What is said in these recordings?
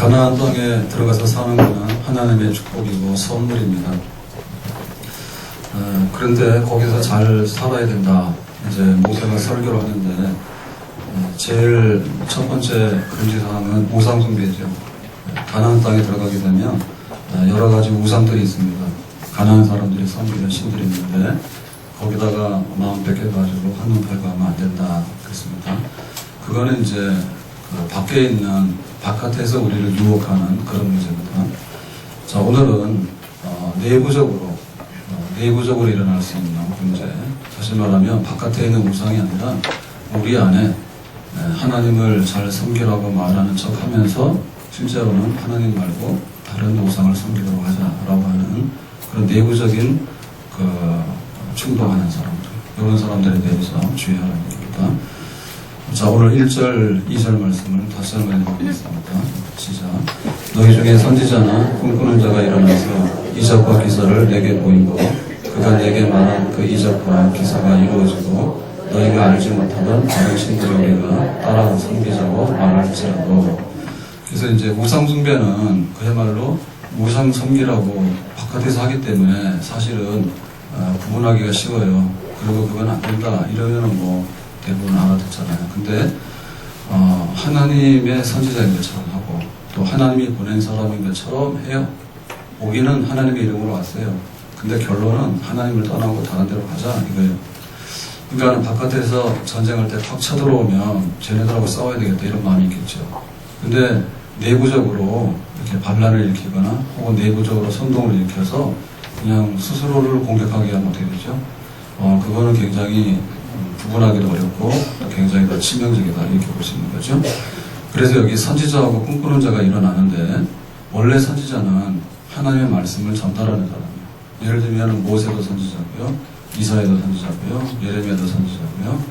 가나안 땅에 들어가서 사는 것은 하나님의 축복이고 선물입니다. 그런데 거기서 잘 살아야 된다. 이제 모세가 설교를 하는데 제일 첫 번째 금지사항은 우상숭배죠. 가나안 땅에 들어가게 되면 여러 가지 우상들이 있습니다. 가나안 사람들이 섬기는 신들이 있는데 거기다가 마음 뺏겨가지고 한눈 팔고 하면 안 된다 그랬습니다. 그거는 이제 그 밖에 있는 바깥에서 우리를 유혹하는 그런 문제입니다. 자, 오늘은 내부적으로 일어날 수 있는 문제. 다시 말하면 바깥에 있는 우상이 아니라 우리 안에 하나님을 잘 섬기라고 말하는 척 하면서 실제로는 하나님 말고 다른 우상을 섬기도록 하자라고 하는 그런 내부적인 그 충동하는 사람들, 이런 사람들에 대해서 주의하라는 얘기입니다. 자, 오늘 1절, 2절 말씀을 다시 한번 읽어보겠습니다. 시작. 너희 중에 선지자나 꿈꾸는 자가 일어나서 이적과 기사를 내게 보이고 그가 내게 말한 그 이적과 기사가 이루어지고 너희가 알지 못하던 다른 신들을 우리가 따라 섬기자고 말할지라도. 그래서 이제 우상숭배는 그야말로 우상 섬기라고 바깥에서 하기 때문에 사실은 구분하기가 쉬워요. 그리고 그건 안 된다 이러면은 뭐 대부분 알아듣잖아요. 근데 하나님의 선지자인 것처럼 하고 또 하나님이 보낸 사람인 것처럼 해요. 오기는 하나님의 이름으로 왔어요. 근데 결론은 하나님을 떠나고 다른 데로 가자 이거예요. 그러니까 바깥에서 전쟁할 때 탁 쳐들어오면 쟤네들하고 싸워야 되겠다 이런 마음이 있겠죠. 근데 내부적으로 이렇게 반란을 일으키거나 혹은 내부적으로 선동을 일으켜서 그냥 스스로를 공격하게 하면 어떻게 되죠? 그거는 굉장히 구분하기도 어렵고 굉장히 더 치명적이다 이렇게 볼 수 있는 거죠. 그래서 여기 선지자하고 꿈꾸는 자가 일어나는데 원래 선지자는 하나님의 말씀을 전달하는 사람이에요. 예를 들면 모세도 선지자고요, 이사야도 선지자고요, 예레미야도 선지자고요,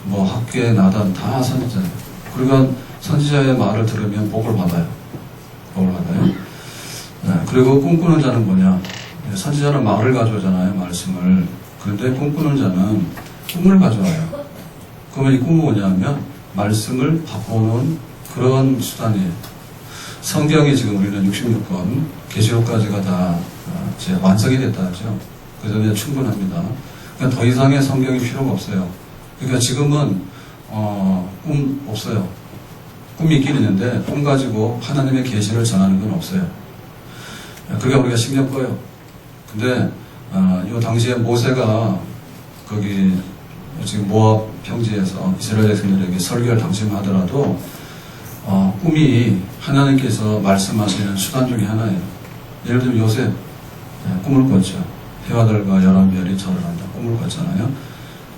뭐 학계, 나단 다 선지자예요. 그러니까 선지자의 말을 들으면 복을 받아요. 복을 받아요. 네, 그리고 꿈꾸는 자는 뭐냐? 선지자는 말을 가져오잖아요, 말씀을. 그런데 꿈꾸는 자는 꿈을 가져와요. 그러면 이 꿈은 뭐냐면 말씀을 바꿔놓은 그런 수단이에요. 성경이 지금 우리는 66권, 계시록까지가 다 이제 완성이 됐다 하죠. 그래서 그냥 충분합니다. 그러니까 더 이상의 성경이 필요가 없어요. 그러니까 지금은 꿈 없어요. 꿈이 있긴 있는데 꿈 가지고 하나님의 계시를 전하는 건 없어요. 그러니까 우리가 신경 꺼요. 근데 이 당시에 모세가 거기 지금 모압 평지에서 이스라엘 백성들에게 설교를 당시하더라도 꿈이 하나님께서 말씀하시는 수단 중에 하나예요. 예를 들면 요셉 꿈을 꿨죠. 해와 달과 11별이 절을 한다. 꿈을 꿨잖아요.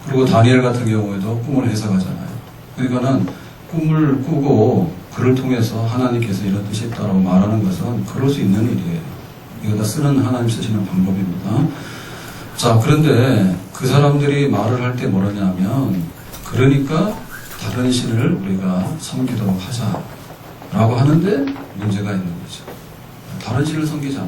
그리고 다니엘 같은 경우에도 꿈을 해석하잖아요. 그러니까는 꿈을 꾸고 그를 통해서 하나님께서 이런 뜻이 있다고 말하는 것은 그럴 수 있는 일이에요. 이거 다 쓰는 하나님 쓰시는 방법입니다. 자, 그런데 그 사람들이 말을 할 때 뭐라냐면 그러니까 다른 신을 우리가 섬기도록 하자라고 하는데 문제가 있는 거죠. 다른 신을 섬기자.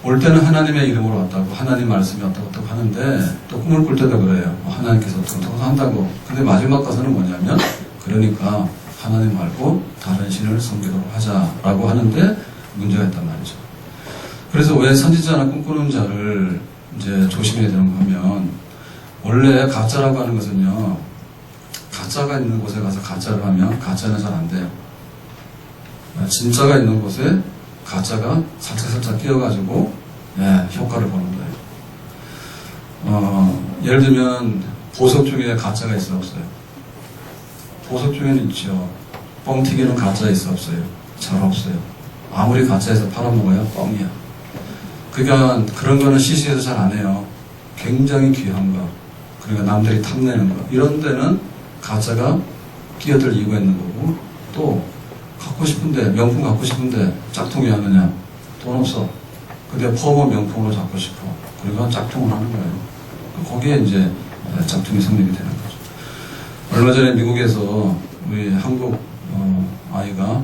올 때는 하나님의 이름으로 왔다고 하나님 말씀이 왔다고 하는데 또 꿈을 꿀 때도 그래요. 하나님께서 어떻게 한다고. 근데 마지막 가서는 뭐냐면 그러니까 하나님 말고 다른 신을 섬기도록 하자라고 하는데 문제가 있단 말이죠. 그래서 왜 선지자나 꿈꾸는 자를 이제 조심해야 되는 거 하면 원래 가짜라고 하는 것은요, 가짜가 있는 곳에 가서 가짜를 하면 가짜는 잘 안 돼요. 진짜가 있는 곳에 가짜가 살짝살짝 끼어가지고 효과를 보는 거예요. 예를 들면 보석 중에 가짜가 있어 없어요? 보석 중에는 있죠. 뻥튀기는 가짜 있어 없어요? 잘 없어요. 아무리 가짜에서 팔아먹어요? 뻥이야. 그러니까 그런 거는 CC에서 잘 안 해요. 굉장히 귀한 거, 그러니까 남들이 탐내는 거, 이런 데는 가짜가 끼어들 이유가 있는 거고, 또 갖고 싶은데, 명품 갖고 싶은데 짝퉁이 하느냐? 돈 없어. 근데 퍼머 명품으로 잡고 싶어. 그러니까 짝퉁을 하는 거예요. 거기에 이제 짝퉁이 성립이 되는 거죠. 얼마 전에 미국에서 우리 한국 아이가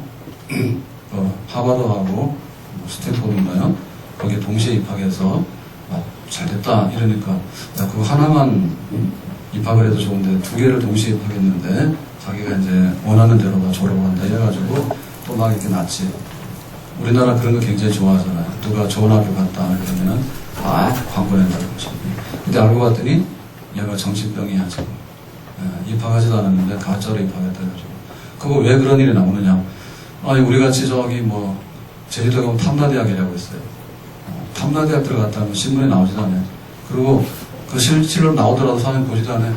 하버드하고 스탠포드인가요? 거기에 동시에 입학해서 잘 됐다 이러니까 그거 하나만 입학을 해도 좋은데 2개를 동시에 입학했는데 자기가 이제 원하는 대로 다 졸업을 한다 해가지고 또 막 이렇게 났지. 우리나라 그런 거 굉장히 좋아하잖아요. 누가 좋은 학교 갔다 그러면은 광고 낸다고 그러죠. 근데 알고 봤더니 얘가 정신병이야 지금. 입학하지도 않았는데 가짜로 입학했다 그러죠. 그거 왜 그런 일이 나오느냐? 아니 우리 같이 저기 뭐 제주도에 가면 탐라대학이라고 있어요. 탐라대학 들어갔다면 신문에 나오지도 않아요. 그리고 그 실제로 나오더라도 사람이 보지도 않아요.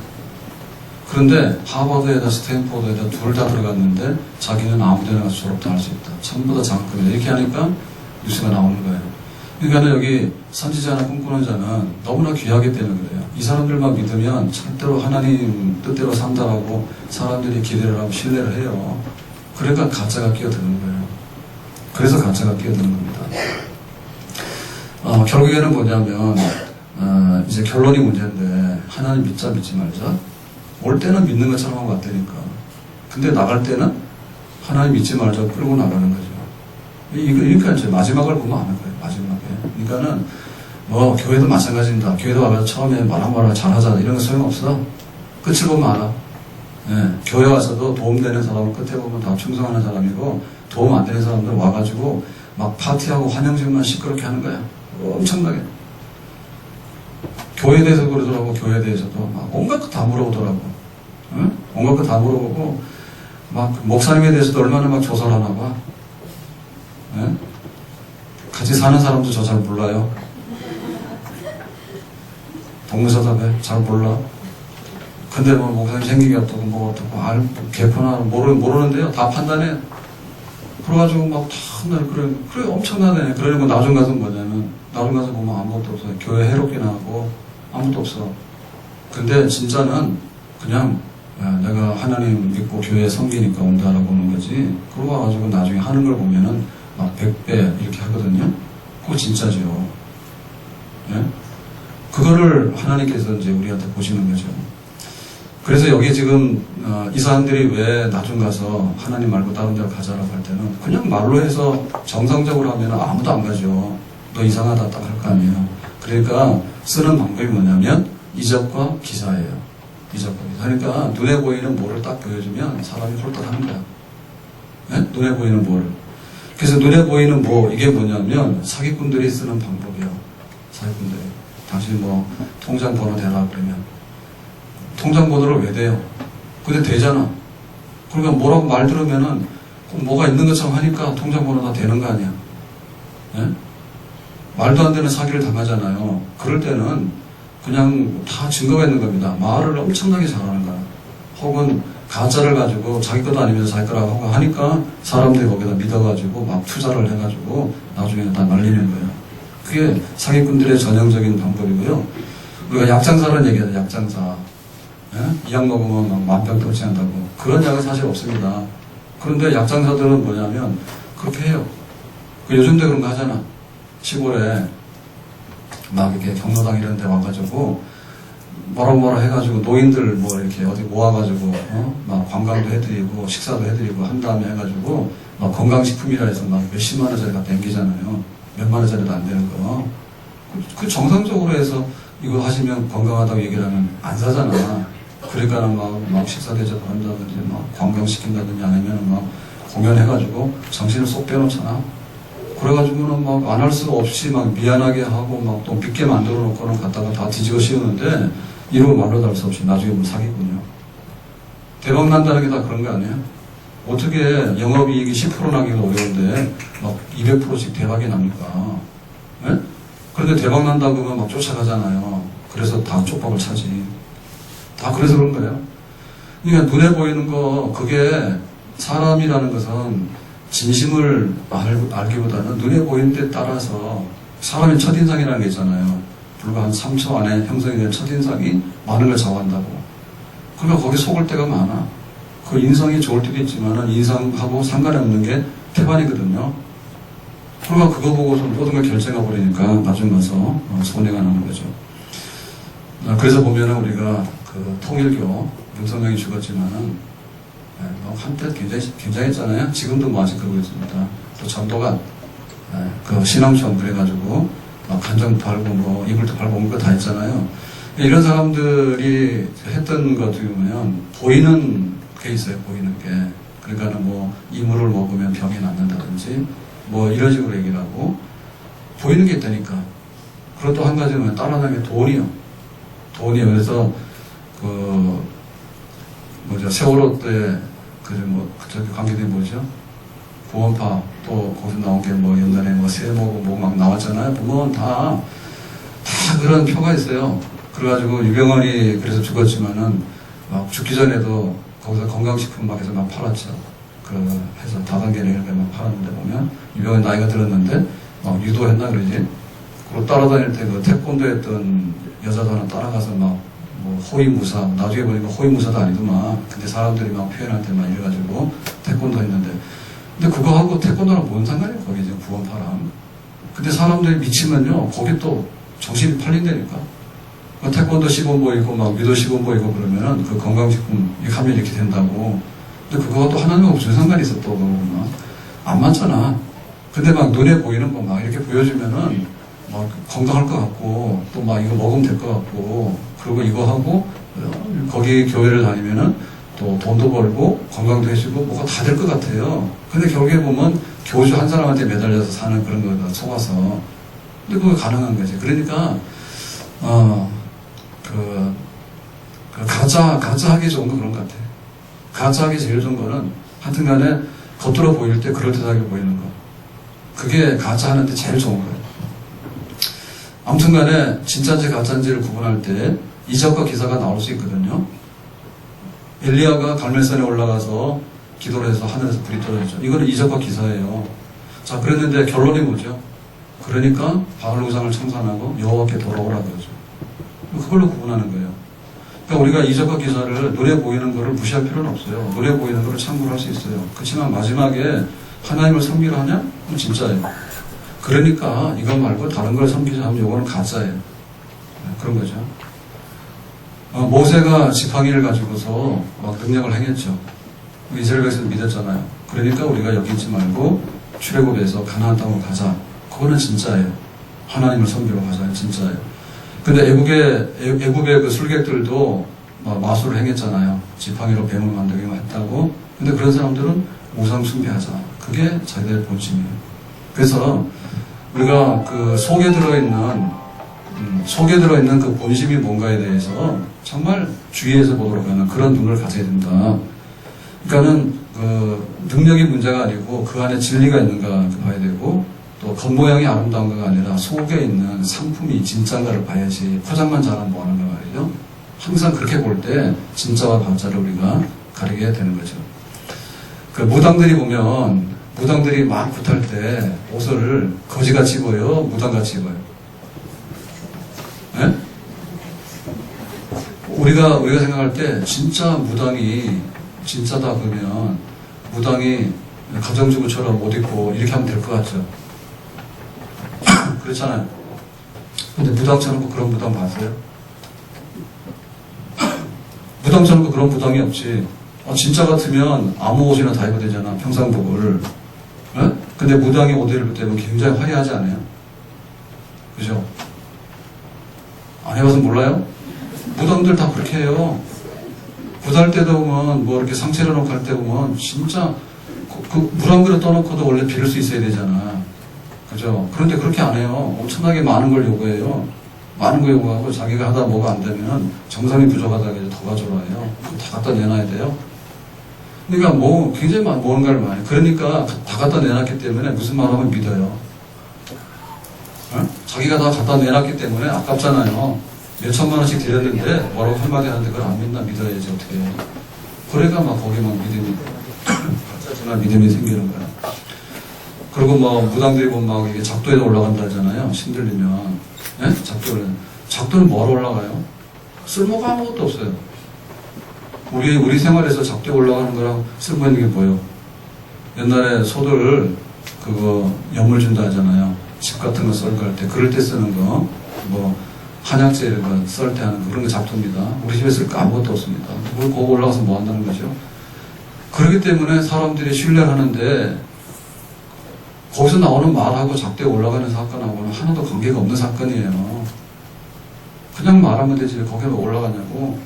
그런데 하버드에다 스탠포드에다 둘 다 들어갔는데 자기는 아무 데나 가서 졸업도 할 수 있다. 전부 다 장학금이다. 이렇게 하니까 뉴스가 나오는 거예요. 그러니까 여기 선지자나 꿈꾸는 자는 너무나 귀하기 때문에 그래요. 이 사람들만 믿으면 절대로 하나님 뜻대로 산다라고 사람들이 기대를 하고 신뢰를 해요. 그러니까 가짜가 끼어드는 거예요. 그래서 가짜가 끼어드는 겁니다. 결국에는 뭐냐면 이제 결론이 문제인데 하나님 믿자 믿지 말자. 올 때는 믿는 것처럼 하고 왔다니까. 근데 나갈 때는 하나님 믿지 말자 끌고 나가는 거죠. 그러니까 이제 마지막을 보면 아는 거예요. 마지막에. 그러니까는 뭐 교회도 마찬가지입니다. 교회도 와서 처음에 말아 잘하자 이런 거 소용없어. 끝을 보면 알아. 예, 교회 와서도 도움되는 사람은 끝에 보면 다 충성하는 사람이고 도움 안 되는 사람들 와가지고 막 파티하고 환영식만 시끄럽게 하는 거야. 엄청나게. 교회에 대해서 그러더라고. 교회에 대해서도 막 온갖 거 다 물어보더라고. 응? 온갖 거 다 물어보고 막 목사님에 대해서도 얼마나 막 조사를 하나 봐. 예? 같이 사는 사람도 저 잘 몰라요. 동무사답해. 잘 몰라. 근데 뭐 목사님 생기기 어떻고 뭐 어떻고 개표나 모르는데요. 다 판단해. 그래가지고 막 다 그래 엄청나네. 그러고 나중 가서 뭐냐면 나중 가서 보면 아무것도 없어요. 교회 해롭기나 하고 아무것도 없어. 근데 진짜는 그냥 내가 하나님 믿고 교회 섬기니까 온다라고 보는 거지. 그러고 와가지고 나중에 하는 걸 보면은 막 100배 이렇게 하거든요. 그거 진짜죠. 예? 그거를 하나님께서 이제 우리한테 보시는 거죠. 그래서 여기 지금 이 사람들이 왜 나중 가서 하나님 말고 다른 데로 가자라고 할 때는 그냥 말로 해서 정상적으로 하면 아무도 안 가죠. 너 이상하다 딱 할 거 아니에요. 그러니까 쓰는 방법이 뭐냐면 이적과 기사예요. 이적과 기사. 그러니까 눈에 보이는 뭐를 딱 보여주면 사람이 홀딱 하는 거야. 네? 눈에 보이는 뭐를. 그래서 눈에 보이는 뭐 이게 뭐냐면 사기꾼들이 쓰는 방법이에요. 사기꾼들이. 당신 뭐 통장 번호 대라 그러면 통장 번호를 왜 대요? 근데 되잖아. 그러니까 뭐라고 말 들으면은 꼭 뭐가 있는 것처럼 하니까 통장 번호 다 되는 거 아니야. 네? 말도 안 되는 사기를 당하잖아요. 그럴 때는 그냥 다 증거가 있는 겁니다. 말을 엄청나게 잘하는 거야. 혹은 가짜를 가지고 자기 것도 아니면서 자기 거라고 하니까 사람들이 거기다 믿어가지고 막 투자를 해가지고 나중에 다 날리는 거예요. 그게 사기꾼들의 전형적인 방법이고요. 우리가 약장사라는 얘기하죠. 약장사. 예? 이 약 먹으면 막 만병통치 한다고. 그런 약은 사실 없습니다. 그런데 약장사들은 뭐냐면 그렇게 해요. 요즘도 그런 거 하잖아. 시골에 막 이렇게 경로당 이런 데 와가지고 뭐라 해가지고 노인들 뭐 이렇게 어디 모아가지고 막 관광도 해드리고 식사도 해드리고 한 다음에 해가지고 막 건강식품이라 해서 막 몇십만 원짜리 다 땡기잖아요. 몇만 원짜리도 안 되는 거. 그 정상적으로 해서 이거 하시면 건강하다고 얘기를 하면 안 사잖아. 그러니까는 막 식사 대접을 한다든지 막 관광시킨다든지 아니면 막 공연해가지고 정신을 쏙 빼놓잖아. 그래가지고는 막 안 할 수가 없이 막 미안하게 하고 막 또 믿게 만들어 놓고는 갖다가 다 뒤집어 씌우는데 이러고 말로 할 수 없이 나중에 뭐 사기군요. 대박 난다는 게 다 그런 거 아니에요? 어떻게 영업이익이 10% 나기가 어려운데 막 200%씩 대박이 납니까? 네? 그런데 대박 난다고 하면 막 쫓아가잖아요. 그래서 다 쪽박을 차지. 다 그래서 그런 거예요. 그러니까 눈에 보이는 거 그게 사람이라는 것은 진심을 알기보다는 눈에 보이는 데 따라서 사람의 첫인상이라는 게 있잖아요. 불과 한 3초 안에 형성이 된 첫인상이 많은 걸 좌우한다고. 그러니까 거기 속을 때가 많아. 그 인성이 좋을 때도 있지만 인상하고 상관이 없는 게 태반이거든요. 그러니까 그거 보고서 모든 걸 결정해 버리니까 나중 가서 손해가 나는 거죠. 그래서 보면은 우리가 그 통일교 문성명이 죽었지만은 한때 굉장했잖아요. 지금도 뭐 아직 그러고 있습니다. 또 전도가 그 신앙촌 그래가지고 간장 팔고 뭐 이불도 팔고 온 거 다 했잖아요. 이런 사람들이 했던 것 어떻게 보면 보이는 게 있어요. 보이는 게. 그러니까는 뭐 이물을 먹으면 병이 낫는다든지 뭐 이런 식으로 얘기를 하고 보이는 게 있다니까. 그리고 또 한 가지는 따라다니는 게 돈이요. 돈이요. 그래서 세월호 때 저기 관계된 뭐죠? 구원파 또 거기서 나온 게 뭐 옛날에 뭐 세모고 뭐 막 나왔잖아요. 보면 다 그런 표가 있어요. 그래가지고 유병헌이 그래서 죽었지만은 막 죽기 전에도 거기서 건강식품 막 해서 막 팔았죠. 해서 다단계를 이렇게 막 팔았는데 보면 유병헌이 나이가 들었는데 막 유도했나 그러지. 그리고 따라다닐 때 그 태권도 했던 여자도 하나 따라가서 막 뭐 호위무사, 나중에 보니까 호위무사도 아니더만. 근데 사람들이 막 표현할 때 막 이래가지고 태권도 했는데. 근데 그거하고 태권도랑 뭔 상관이에요? 거기 지금 구원파랑. 근데 사람들이 미치면요, 거기 또 정신이 팔린다니까. 태권도 시범 보이고, 막 유도 시범 보이고 그러면은 그 건강식품 하면 이렇게 된다고. 근데 그거가 또 하나님하고 무슨 상관이 있어, 또 그러면. 안 맞잖아. 근데 막 눈에 보이는 거 막 이렇게 보여주면은 막 건강할 것 같고, 또 막 이거 먹으면 될 것 같고, 그리고 이거 하고, 거기 교회를 다니면은 또 돈도 벌고, 건강도 해주고, 뭐가 다 될 것 같아요. 근데 결국에 보면 교주 한 사람한테 매달려서 사는 그런 거다, 속아서. 근데 그거 가능한 거지. 그러니까, 가짜 하기 좋은 건 그런 것 같아. 가짜 하기 제일 좋은 거는, 하여튼 간에 겉으로 보일 때 그럴듯하게 보이는 거. 그게 가짜 하는데 제일 좋은 거예요. 아무튼 간에 진짜인지 가짜인지를 구분할 때 이적과 기사가 나올 수 있거든요. 엘리야가 갈멜산에 올라가서 기도를 해서 하늘에서 불이 떨어졌죠. 이거는 이적과 기사예요. 자, 그랬는데 결론이 뭐죠? 그러니까 바알 우상을 청산하고 여호와께 돌아오라 그러죠. 그걸로 구분하는 거예요. 그러니까 우리가 이적과 기사를 눈에 보이는 거를 무시할 필요는 없어요. 눈에 보이는 거를 참고를 할 수 있어요. 그렇지만 마지막에 하나님을 섬기려 하냐? 그건 진짜예요. 그러니까 이것 말고 다른 걸 섬기자 하면 이거는 가짜예요. 그런 거죠. 모세가 지팡이를 가지고서 막 능력을 행했죠. 이스라엘 백성을 믿었잖아요. 그러니까 우리가 여기 있지 말고 출애굽에서 가나안 땅으로 가자. 그거는 진짜예요. 하나님을 섬기러 가자. 진짜예요. 근데 애국의 그 술객들도 마술을 행했잖아요. 지팡이로 뱀을 만들게 했다고. 근데 그런 사람들은 우상 숭배하자. 그게 자기들의 본심이에요. 그래서 우리가 그 속에 들어있는 그 본심이 뭔가에 대해서 정말 주의해서 보도록 하는 그런 눈을 가져야 된다. 그러니까는 그 능력이 문제가 아니고 그 안에 진리가 있는가 봐야 되고, 또 겉모양이 아름다운가가 아니라 속에 있는 상품이 진짜인가를 봐야지 포장만 잘하면 뭐하는가 말이죠. 항상 그렇게 볼 때 진짜와 가짜를 우리가 가리게 되는 거죠. 그 무당들이 보면 무당들이 막 굿할 때 옷을 거지같이 입어요? 무당같이 입어요? 네? 우리가 생각할 때 진짜 무당이 진짜다 그러면 무당이 가정주부처럼 옷 입고 이렇게 하면 될 것 같죠? 그렇잖아요. 근데 무당처럼 그런 무당 봤어요? 무당처럼 그런 무당이 없지. 진짜 같으면 아무 옷이나 다 입어도 되잖아, 평상복을. 네? 근데 무당이 옷을 입을 때는 굉장히 화려하지 않아요? 그죠? 안 해봐서 몰라요? 무당들 다 그렇게 해요. 굿할 때도 보면, 뭐 이렇게 상체를 놓고 할 때 보면, 진짜, 물 한 그릇 떠놓고도 원래 빌을 수 있어야 되잖아. 그죠? 그런데 그렇게 안 해요. 엄청나게 많은 걸 요구해요. 많은 거 요구하고 자기가 하다 뭐가 안 되면 정성이 부족하다고 해서 더 가져라 해요. 다 갖다 내놔야 돼요. 그러니까 굉장히 뭔가를 많이. 그러니까 다 갖다 내놨기 때문에 무슨 말 하면 믿어요. 어? 자기가 다 갖다 내놨기 때문에 아깝잖아요. 몇 천만 원씩 드렸는데 뭐라고 한마디 하는데 그걸 안 믿나 믿어야지 어떻게 해요. 그러니까 거기만 믿음이 생기는 거야. 그리고 무당들이 보면 이게 작도에 올라간다 하잖아요. 신들리면. 네? 작도는 뭐로 올라가요? 쓸모가 아무것도 없어요. 우리 생활에서 작도에 올라가는 거랑 쓸모 있는 게 뭐예요? 옛날에 소들 염을 준다 하잖아요. 집 같은 거 썰고 할 때, 그럴 때 쓰는 거, 한약재 이런 거 썰 때 하는 거, 그런 게 작도입니다. 우리 집에 쓸 거 아무것도 없습니다. 그걸 거기 올라가서 뭐 한다는 거죠? 그렇기 때문에 사람들이 신뢰를 하는데, 거기서 나오는 말하고 작도에 올라가는 사건하고는 하나도 관계가 없는 사건이에요. 그냥 말하면 되지, 거기에 왜 올라가냐고.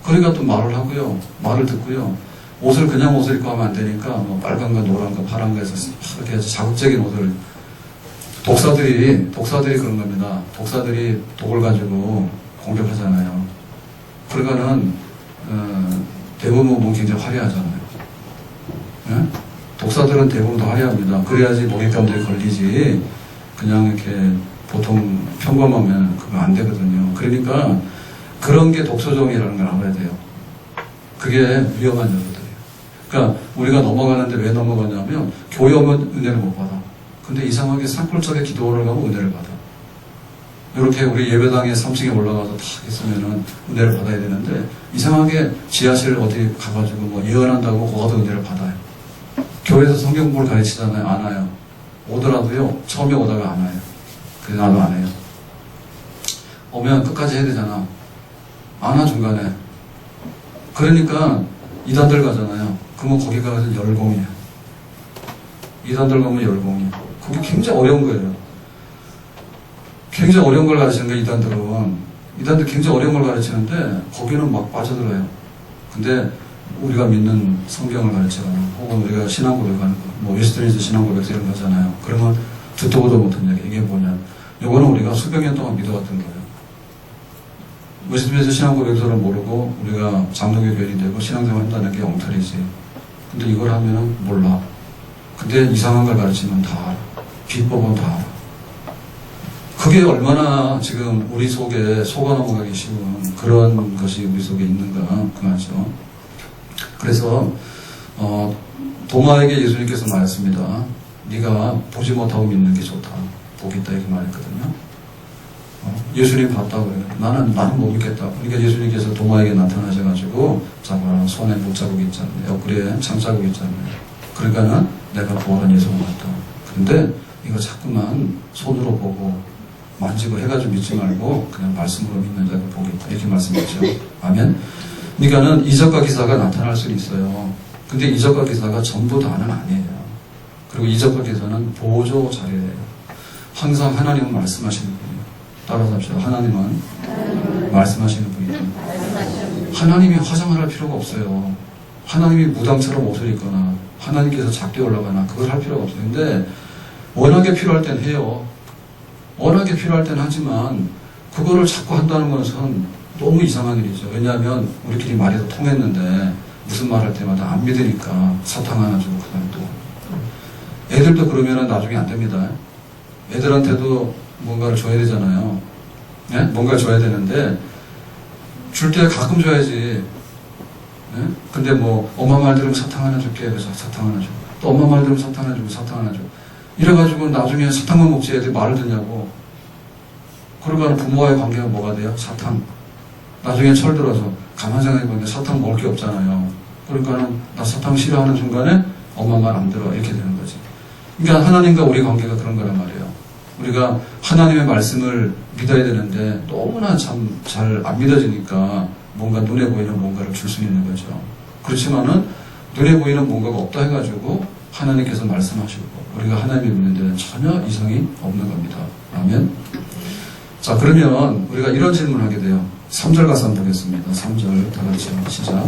그러니까 또 말을 하고요. 말을 듣고요. 옷을 그냥 옷을 입고 하면 안 되니까 뭐 빨간 거, 노란 거, 파란 거 해서 이렇게 자극적인 옷을 독사들이 그런 겁니다. 독사들이 독을 가지고 공격하잖아요. 그러니까는 대부분 몸 굉장히 화려하잖아요. 예? 독사들은 대부분 다 화려합니다. 그래야지 먹잇감들이 걸리지 그냥 이렇게 보통 평범하면 그거 안 되거든요. 그러니까 그런 게 독소종이라는 걸 알아야 돼요. 그게 위험한 녀석들이에요. 그러니까 우리가 넘어가는데 왜 넘어가냐면 교회 오면 은혜를 못 받아. 근데 이상하게 산골짜기 기도를 가면 은혜를 받아. 이렇게 우리 예배당에 3층에 올라가서 탁 있으면은 은혜를 받아야 되는데 이상하게 지하실 어디 가가지고 뭐 예언한다고 거기도 은혜를 받아요. 교회에서 성경 공부를 가르치잖아요. 안 와요. 오더라도요. 처음에 오다가 안 와요. 그래서 나도 안 해요. 오면 끝까지 해야 되잖아. 안 와 중간에. 그러니까 이단들 가잖아요. 그러면 거기 가서 열공이에요. 이단들 가면 열공이에요. 그게 굉장히 어려운 거예요. 굉장히 어려운 걸 가르치는 거예요. 이단들 굉장히 어려운 걸 가르치는데 거기는 막 빠져들어요. 근데 우리가 믿는 성경을 가르치거나 혹은 우리가 신앙 고백하는 거, 뭐 웨스트민스터 신앙 고백 이런 거잖아요. 그러면 듣도 보도 못한 얘기. 이게 뭐냐? 요거는 우리가 수백 년 동안 믿어왔던 거예요. 웨스트민스터 신앙 고백서를 모르고 우리가 장로교 교인이 되고 신앙생활 한다는 게 엉터리지. 근데 이걸 하면은 몰라. 근데 이상한 걸 가르치면 다 알아. 비법은 다 알아. 그게 얼마나 지금 우리 속에 속아 넘어가기 쉬운 그런 것이 우리 속에 있는가 그 말이죠. 그래서 도마에게 예수님께서 말했습니다. 네가 보지 못하고 믿는 게 좋다. 복이 있다 이렇게 말했거든요. 예수님 봤다고 그래요. 나는 못 믿겠다. 그러니까 예수님께서 도마에게 나타나셔가지고 자고 손에 못자국 있잖아요. 옆구리에 창자국 있잖아요. 그러니까는 내가 부활한 예수가 맞다. 그런데 이거 자꾸만 손으로 보고 만지고 해가지고 믿지 말고 그냥 말씀으로 믿는 자가 복이 있다. 이렇게 말씀했죠. 아멘. 그러니까는 이적과 기사가 나타날 수는 있어요. 근데 이적과 기사가 전부 다는 아니에요. 그리고 이적과 기사는 보조 자료예요. 항상 하나님은 말씀하시는 분이에요. 따라서 합시다. 하나님은 말씀하시는 분이에요. 하나님이 화장을 할 필요가 없어요. 하나님이 무당처럼 옷을 입거나 하나님께서 작게 올라가나 그걸 할 필요가 없어요. 근데 워낙에 필요할 땐 해요. 워낙에 필요할 땐 하지만 그거를 자꾸 한다는 것은 너무 이상한 일이죠. 왜냐하면 우리끼리 말이 더 통했는데 무슨 말 할 때마다 안 믿으니까 사탕 하나 주고 그 다음에 또 애들도 그러면은 나중에 안 됩니다. 애들한테도 뭔가를 줘야 되잖아요. 네? 뭔가 줘야 되는데 줄 때 가끔 줘야지. 네? 근데 뭐 엄마 말 들으면 사탕 하나 줄게 그래서 사탕 하나 줘. 또 엄마 말 들으면 사탕 하나 주고 사탕 하나 줘. 이래가지고 나중에 사탕만 먹지 애들이 말을 듣냐고. 그러니까 부모와의 관계가 뭐가 돼요? 사탕. 나중에 철들어서 가만 생각해보면 사탕 먹을 게 없잖아요. 그러니까는 나 사탕 싫어하는 순간에 엄마 말 안 들어 이렇게 되는 거지. 그러니까 하나님과 우리 관계가 그런 거란 말이에요. 우리가 하나님의 말씀을 믿어야 되는데 너무나 참 잘 안 믿어지니까 뭔가 눈에 보이는 뭔가를 줄 수 있는 거죠. 그렇지만은 눈에 보이는 뭔가가 없다 해가지고 하나님께서 말씀하시고 우리가 하나님을 믿는 데는 전혀 이상이 없는 겁니다. 아멘. 자, 그러면 우리가 이런 질문을 하게 돼요. 3절 가서 한번 보겠습니다. 3절 다 같이 시작.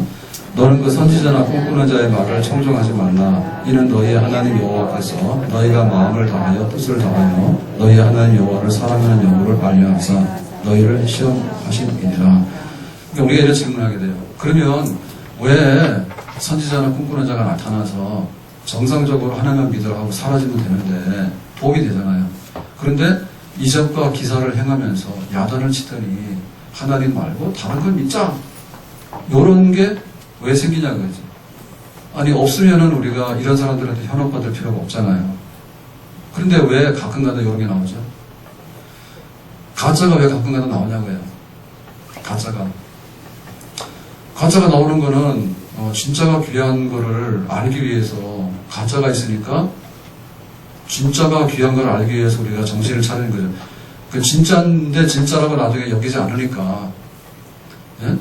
너는 그 선지자나 꿈꾸는 자의 말을 청종하지 말라. 이는 너희의 하나님 여호와께서 너희가 마음을 다하여 뜻을 다하여 너희의 하나님 여호와를 사랑하는 여부를 알려하사 너희를 시험하시느니라. 그러니까 우리가 이런 질문을 하게 돼요. 그러면 왜 선지자나 꿈꾸는 자가 나타나서 정상적으로 하나님만 믿으라 하고 사라지면 되는데 도움이 되잖아요. 그런데 이적과 기사를 행하면서 야단을 치더니 하나님 말고 다른 걸 믿자. 요런 게 왜 생기냐 그거지. 아니 없으면은 우리가 이런 사람들한테 현혹받을 필요가 없잖아요. 그런데 왜 가끔가다 이런 게 나오죠? 가짜가 왜 가끔가다 나오냐고요. 가짜가 나오는 거는 진짜가 귀한 거를 알기 위해서 가짜가 있으니까 진짜가 귀한 걸 알기 위해서 우리가 정신을 차리는 거죠. 그 진짜인데 진짜라고 나중에 여기지 않으니까. 예?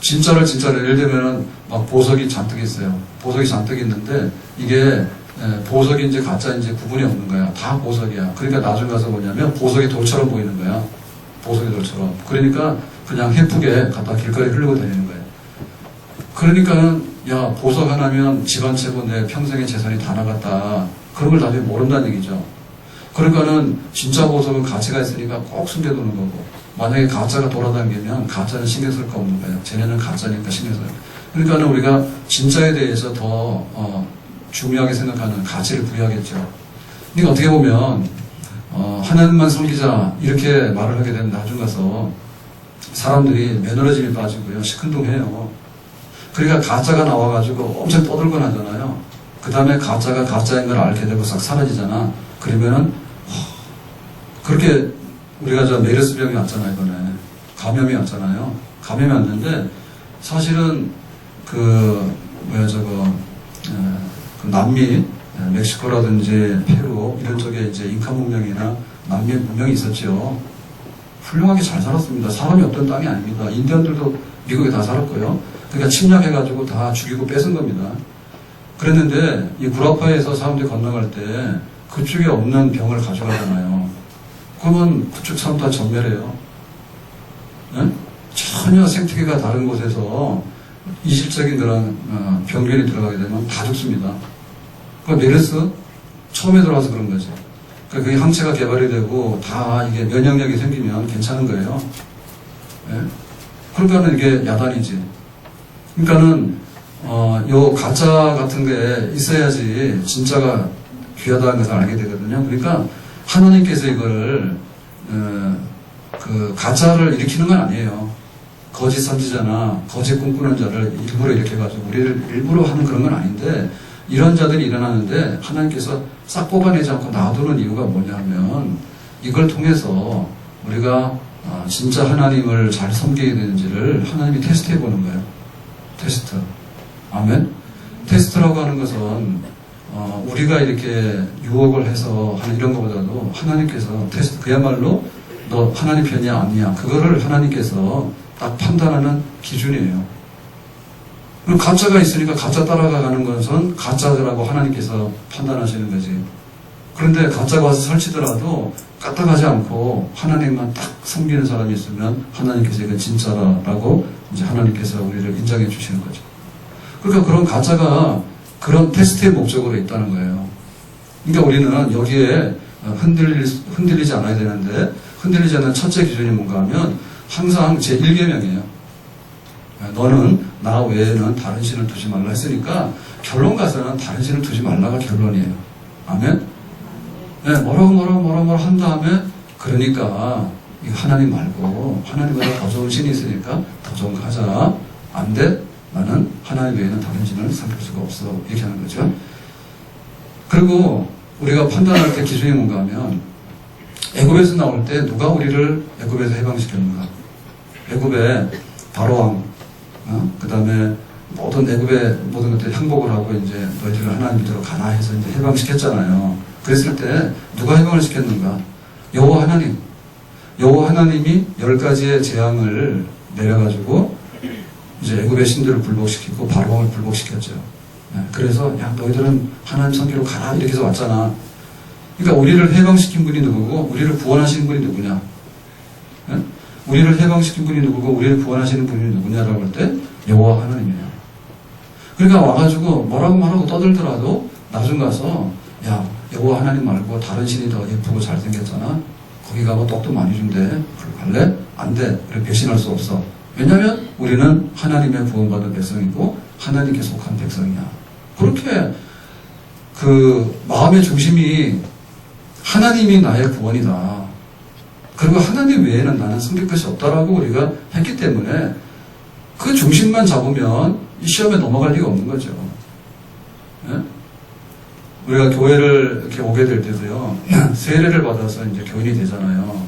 진짜를 예를 들면은 막 보석이 잔뜩 있어요. 보석이 잔뜩 있는데 이게 보석인지 가짜인지 구분이 없는 거야. 다 보석이야. 그러니까 나중 가서 뭐냐면 보석이 돌처럼 보이는 거야. 보석이 돌처럼. 그러니까 그냥 예쁘게 갖다 길거리에 흘리고 다니는 거예요. 그러니까는 야, 보석 하나면 집안 채고 내 평생의 재산이 다 나갔다. 그런 걸 나중에 모른다는 얘기죠. 그러니까는 진짜 보석은 가치가 있으니까 꼭 숨겨두는 거고, 만약에 가짜가 돌아다니면 가짜는 신경 쓸 거 없는 거예요. 쟤네는 가짜니까 신경 써요. 그러니까는 우리가 진짜에 대해서 더 중요하게 생각하는 가치를 부여하겠죠. 그러니까 어떻게 보면 하나님만 섬기자 이렇게 말을 하게 되면 나중 가서 사람들이 매너리즘에 빠지고요, 시큰둥해요. 그러니까 가짜가 나와가지고 엄청 떠들곤 하잖아요. 그 다음에 가짜가 가짜인 걸 알게 되고 싹 사라지잖아. 그러면은 그렇게 우리가 저 메르스병이 왔잖아요, 이번에 감염이 왔잖아요. 감염이 왔는데 사실은 그 남미, 멕시코라든지 페루 이런 쪽에 이제 잉카 문명이나 남미 문명이 있었죠. 훌륭하게 잘 살았습니다. 사람이 없던 땅이 아닙니다. 인디언들도 미국에 다 살았고요. 그러니까 침략해가지고 다 죽이고 뺏은 겁니다. 그랬는데 이 구라파에서 사람들이 건너갈 때 그쪽에 없는 병을 가져가잖아요. 그러면 그쪽 사람 다 전멸해요. 네? 전혀 생태계가 다른 곳에서 이질적인 그런 병균이 들어가게 되면 다 죽습니다. 그 메르스 처음에 들어와서 그런 거죠. 그러니까 그게 항체가 개발이 되고 다 이게 면역력이 생기면 괜찮은 거예요. 네? 그러니까는 이게 야단이지. 그러니까는 요 가짜 같은 게 있어야지 진짜가 귀하다는 것을 알게 되거든요. 그러니까 하나님께서 이거를 그 가짜를 일으키는 건 아니에요. 거짓 선지자나 거짓 꿈꾸는 자를 일부러 일으켜가지고 우리를 일부러 하는 그런 건 아닌데, 이런 자들이 일어나는데 하나님께서 싹 뽑아내지 않고 놔두는 이유가 뭐냐면 이걸 통해서 우리가 진짜 하나님을 잘 섬기게 되는지를 하나님이 테스트해 보는 거예요. 테스트. 아멘. 테스트라고 하는 것은 우리가 이렇게 유혹을 해서 하는 이런 것보다도 하나님께서 테스트, 그야말로 너 하나님 편이야 아니야, 그거를 하나님께서 딱 판단하는 기준이에요. 그럼 가짜가 있으니까 가짜 따라가는 것은 가짜라고 하나님께서 판단하시는 거지. 그런데 가짜가 와서 설치더라도 까딱하지 않고 하나님만 딱 섬기는 사람이 있으면 하나님께서 이건 진짜라고 이제 하나님께서 우리를 인정해 주시는 거죠. 그러니까 그런 가짜가 그런 테스트의 목적으로 있다는 거예요. 그러니까 우리는 여기에 흔들리지 않아야 되는데, 흔들리지 않는 첫째 기준이 뭔가 하면 항상 제1계명이에요. 너는 나 외에는 다른 신을 두지 말라 했으니까 결론 가서는 다른 신을 두지 말라가 결론이에요. 아멘? 네, 뭐라고 한 다음에 그러니까 하나님 말고 하나님보다 더 좋은 신이 있으니까 더 좋은 거 하자. 안 돼? 나는 하나님 외에는 다른 신을 섬길 수가 없어. 이렇게 하는 거죠. 그리고 우리가 판단할 때 기준이 뭔가 하면 애굽에서 나올 때 누가 우리를 애굽에서 해방시켰는가? 애굽에 바로왕, 그 다음에 모든 애굽의 모든 것들이 항복을 하고 이제 너희들을 하나님 밑으로 가나 해서 이제 해방시켰잖아요. 그랬을 때 누가 해방을 시켰는가? 여호와 하나님. 여호와 하나님이 10가지의 재앙을 내려가지고 이제 애굽의 신들을 불복시키고 바로왕을 불복시켰죠. 그래서 야, 너희들은 하나님 섬기러 가라 이렇게 해서 왔잖아. 그러니까 우리를 해방시킨 분이 누구고 우리를 구원하시는 분이 누구냐? 우리를 해방시킨 분이 누구고 우리를 구원하시는 분이 누구냐라고 할 때 여호와 하나님이에요. 그러니까 와가지고 뭐라고 떠들더라도 나중 가서 야, 여호와 하나님 말고 다른 신이 더 예쁘고 잘생겼잖아. 거기 가면 떡도 많이 준대. 그걸 갈래? 안 돼. 그래 배신할 수 없어. 왜냐하면 우리는 하나님의 구원받은 백성이고 하나님께 속한 백성이야. 그렇게 그 마음의 중심이 하나님이 나의 구원이다. 그리고 하나님 외에는 나는 섬길 것이 없다라고 우리가 했기 때문에 그 중심만 잡으면 이 시험에 넘어갈 리가 없는 거죠. 예? 우리가 교회를 이렇게 오게 될 때도요, 세례를 받아서 이제 교인이 되잖아요.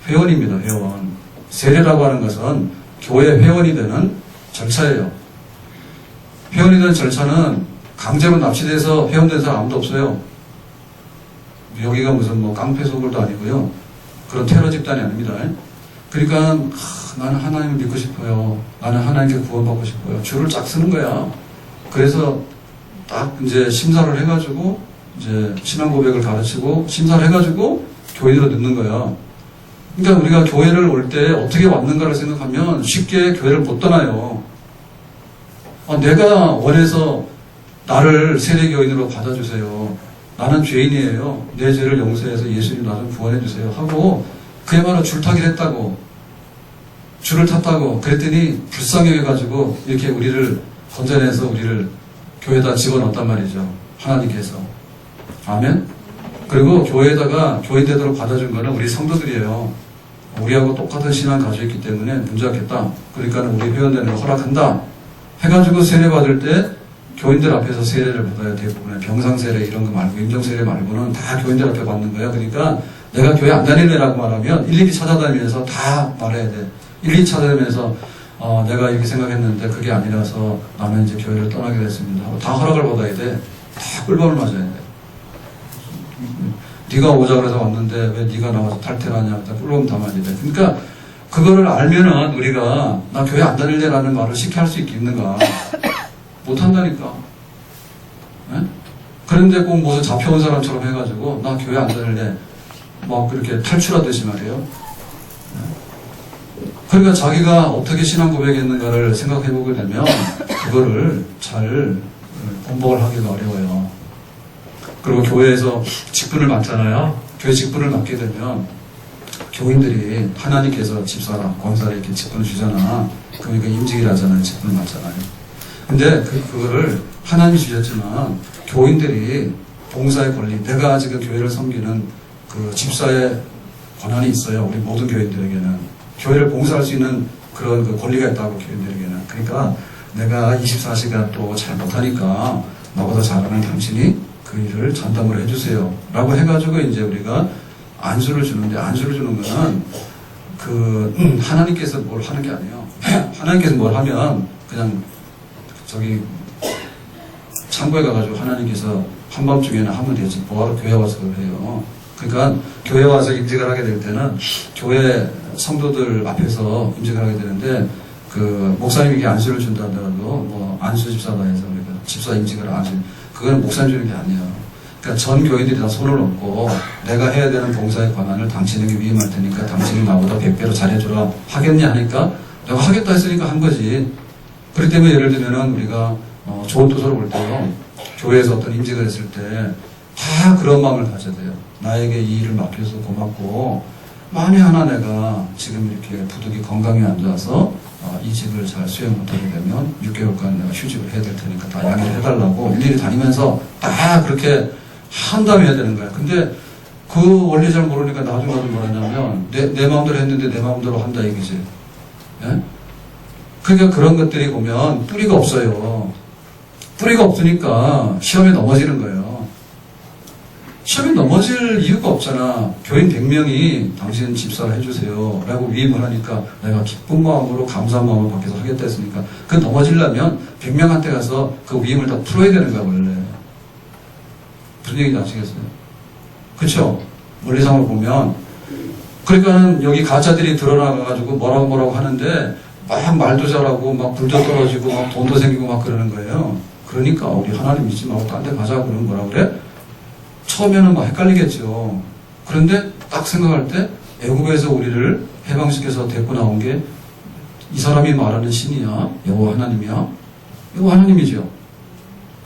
회원입니다, 회원. 세례라고 하는 것은 교회 회원이 되는 절차예요. 회원이 되는 절차는 강제로 납치돼서 회원된 사람 아무도 없어요. 여기가 무슨 뭐 깡패 소굴도 아니고요. 그런 테러 집단이 아닙니다. 그러니까 나는 하나님을 믿고 싶어요. 나는 하나님께 구원받고 싶어요. 줄을 쫙 쓰는 거야. 그래서 딱 이제 심사를 해가지고 이제 신앙 고백을 가르치고 심사를 해가지고 교회로 넣는 거야. 그러니까 우리가 교회를 올 때 어떻게 왔는가를 생각하면 쉽게 교회를 못 떠나요. 내가 원해서 나를 세례교인으로 받아주세요. 나는 죄인이에요. 내 죄를 용서해서 예수님 나 좀 구원해주세요. 하고 그야말로 줄타기를 했다고. 줄을 탔다고. 그랬더니 불쌍해가지고 이렇게 우리를 건져내서 우리를 교회에다 집어넣었단 말이죠. 하나님께서. 아멘? 그리고 교회에다가 교인 되도록 받아준 거는 우리 성도들이에요. 우리하고 똑같은 신앙 가지고 있기 때문에 문제 없겠다. 그러니까 우리 회원되는 걸 허락한다. 해가지고 세례 받을 때 교인들 앞에서 세례를 받아야 대부분의 병상세례 이런 거 말고 임정세례 말고는 다 교인들 앞에 받는 거예요. 그러니까 내가 교회 안 다닐래라고 말하면 일일이 찾아다니면서 다 말해야 돼. 일일이 찾아다니면서 내가 이렇게 생각했는데 그게 아니라서 나는 이제 교회를 떠나게 됐습니다. 하고 다 허락을 받아야 돼. 다 꿀밤을 맞아야 돼. 네가 오자 그래서 왔는데 왜 네가 나와서 탈퇴하냐. 꿀밤 다 맞아야 돼. 그러니까 그거를 알면은 우리가 나 교회 안 다닐래라는 말을 쉽게 할 수 있겠는가. 못한다니까. 네? 그런데 꼭 무슨 잡혀온 사람처럼 해가지고 나 교회 안 다닐래 막 그렇게 탈출하듯이 말이에요. 네? 그러니까 자기가 어떻게 신앙 고백했는가를 생각해보게 되면 그거를 잘 공복을 하기가 어려워요. 그리고 교회에서 직분을 맡잖아요. 교회 직분을 맡게 되면 교인들이 하나님께서 집사라, 권사라 이렇게 직분을 주잖아. 그러니까 임직이라잖아요. 직분을 맡잖아요. 근데 그거를 하나님이 주셨지만 교인들이 봉사의 권리, 내가 지금 교회를 섬기는 그 집사의 권한이 있어요. 우리 모든 교인들에게는. 교회를 봉사할 수 있는 그런 그 권리가 있다고 교인들에게는. 그러니까 내가 24시간 또 잘 못하니까 나보다 잘하는 당신이 그 일을 전담으로 해주세요. 라고 해가지고 이제 우리가 안수를 주는데 안수를 주는 거는 그 하나님께서 뭘 하는 게 아니에요. 하나님께서 뭘 하면 그냥 저기 창고에 가가지고 하나님께서 한밤중에는 하면 되지 뭐하러 교회 와서 그걸 해요. 그러니까 교회 와서 임직을 하게 될 때는 교회 성도들 앞에서 임직을 하게 되는데 그 목사님에게 안수를 준다 하더라도 뭐 안수 집사다 해서 우리가 집사 임직을 하지 그거는 목사님 주는 게 아니에요. 그러니까 전 교인들이 다 손을 얹고 내가 해야 되는 봉사의 권한을 당신에게 위임할 테니까 당신이 나보다 100배로 잘해주라 하겠니 하니까 내가 하겠다 했으니까 한 거지. 그렇기 때문에 예를 들면 우리가 좋은 도서를 볼 때요. 교회에서 어떤 임직을 했을 때 다 그런 마음을 가져야 돼요. 나에게 이 일을 맡겨서 고맙고 만에 하나 내가 지금 이렇게 부득이 건강이 안 좋아서 이 직을 잘 수행 못하게 되면 6개월간 내가 휴직을 해야 될 테니까 다 양해를 해달라고 일일이 다니면서 다 그렇게 한 다음에 해야 되는 거야. 근데 그 원리 잘 모르니까 나중에 뭐하냐면 내 마음대로 했는데 내 마음대로 한다 얘기지. 예? 그러니까 그런 것들이 보면 뿌리가 없어요. 뿌리가 없으니까 시험에 넘어지는 거예요. 시험에 넘어질 이유가 없잖아. 교인 100명이 당신 집사를 해주세요 라고 위임을 하니까 내가 기쁜 마음으로 감사한 마음을 밖에서 하겠다 했으니까 그 넘어지려면 100명한테 가서 그 위임을 다 풀어야 되는 거야 원래. 무슨 얘기인지 아시겠어요? 그쵸? 원리상으로 보면 그러니까는 여기 가짜들이 드러나가지고 뭐라고 하는데 막 말도 잘하고 막 불도 떨어지고 막 돈도 생기고 막 그러는 거예요. 그러니까 우리 하나님 믿지 말고 딴 데 가자 그러면 뭐라 그래? 처음에는 막 헷갈리겠죠. 그런데 딱 생각할 때 애국에서 우리를 해방시켜서 데리고 나온 게 이 사람이 말하는 신이야? 여호와 하나님이야? 여호와 하나님이죠.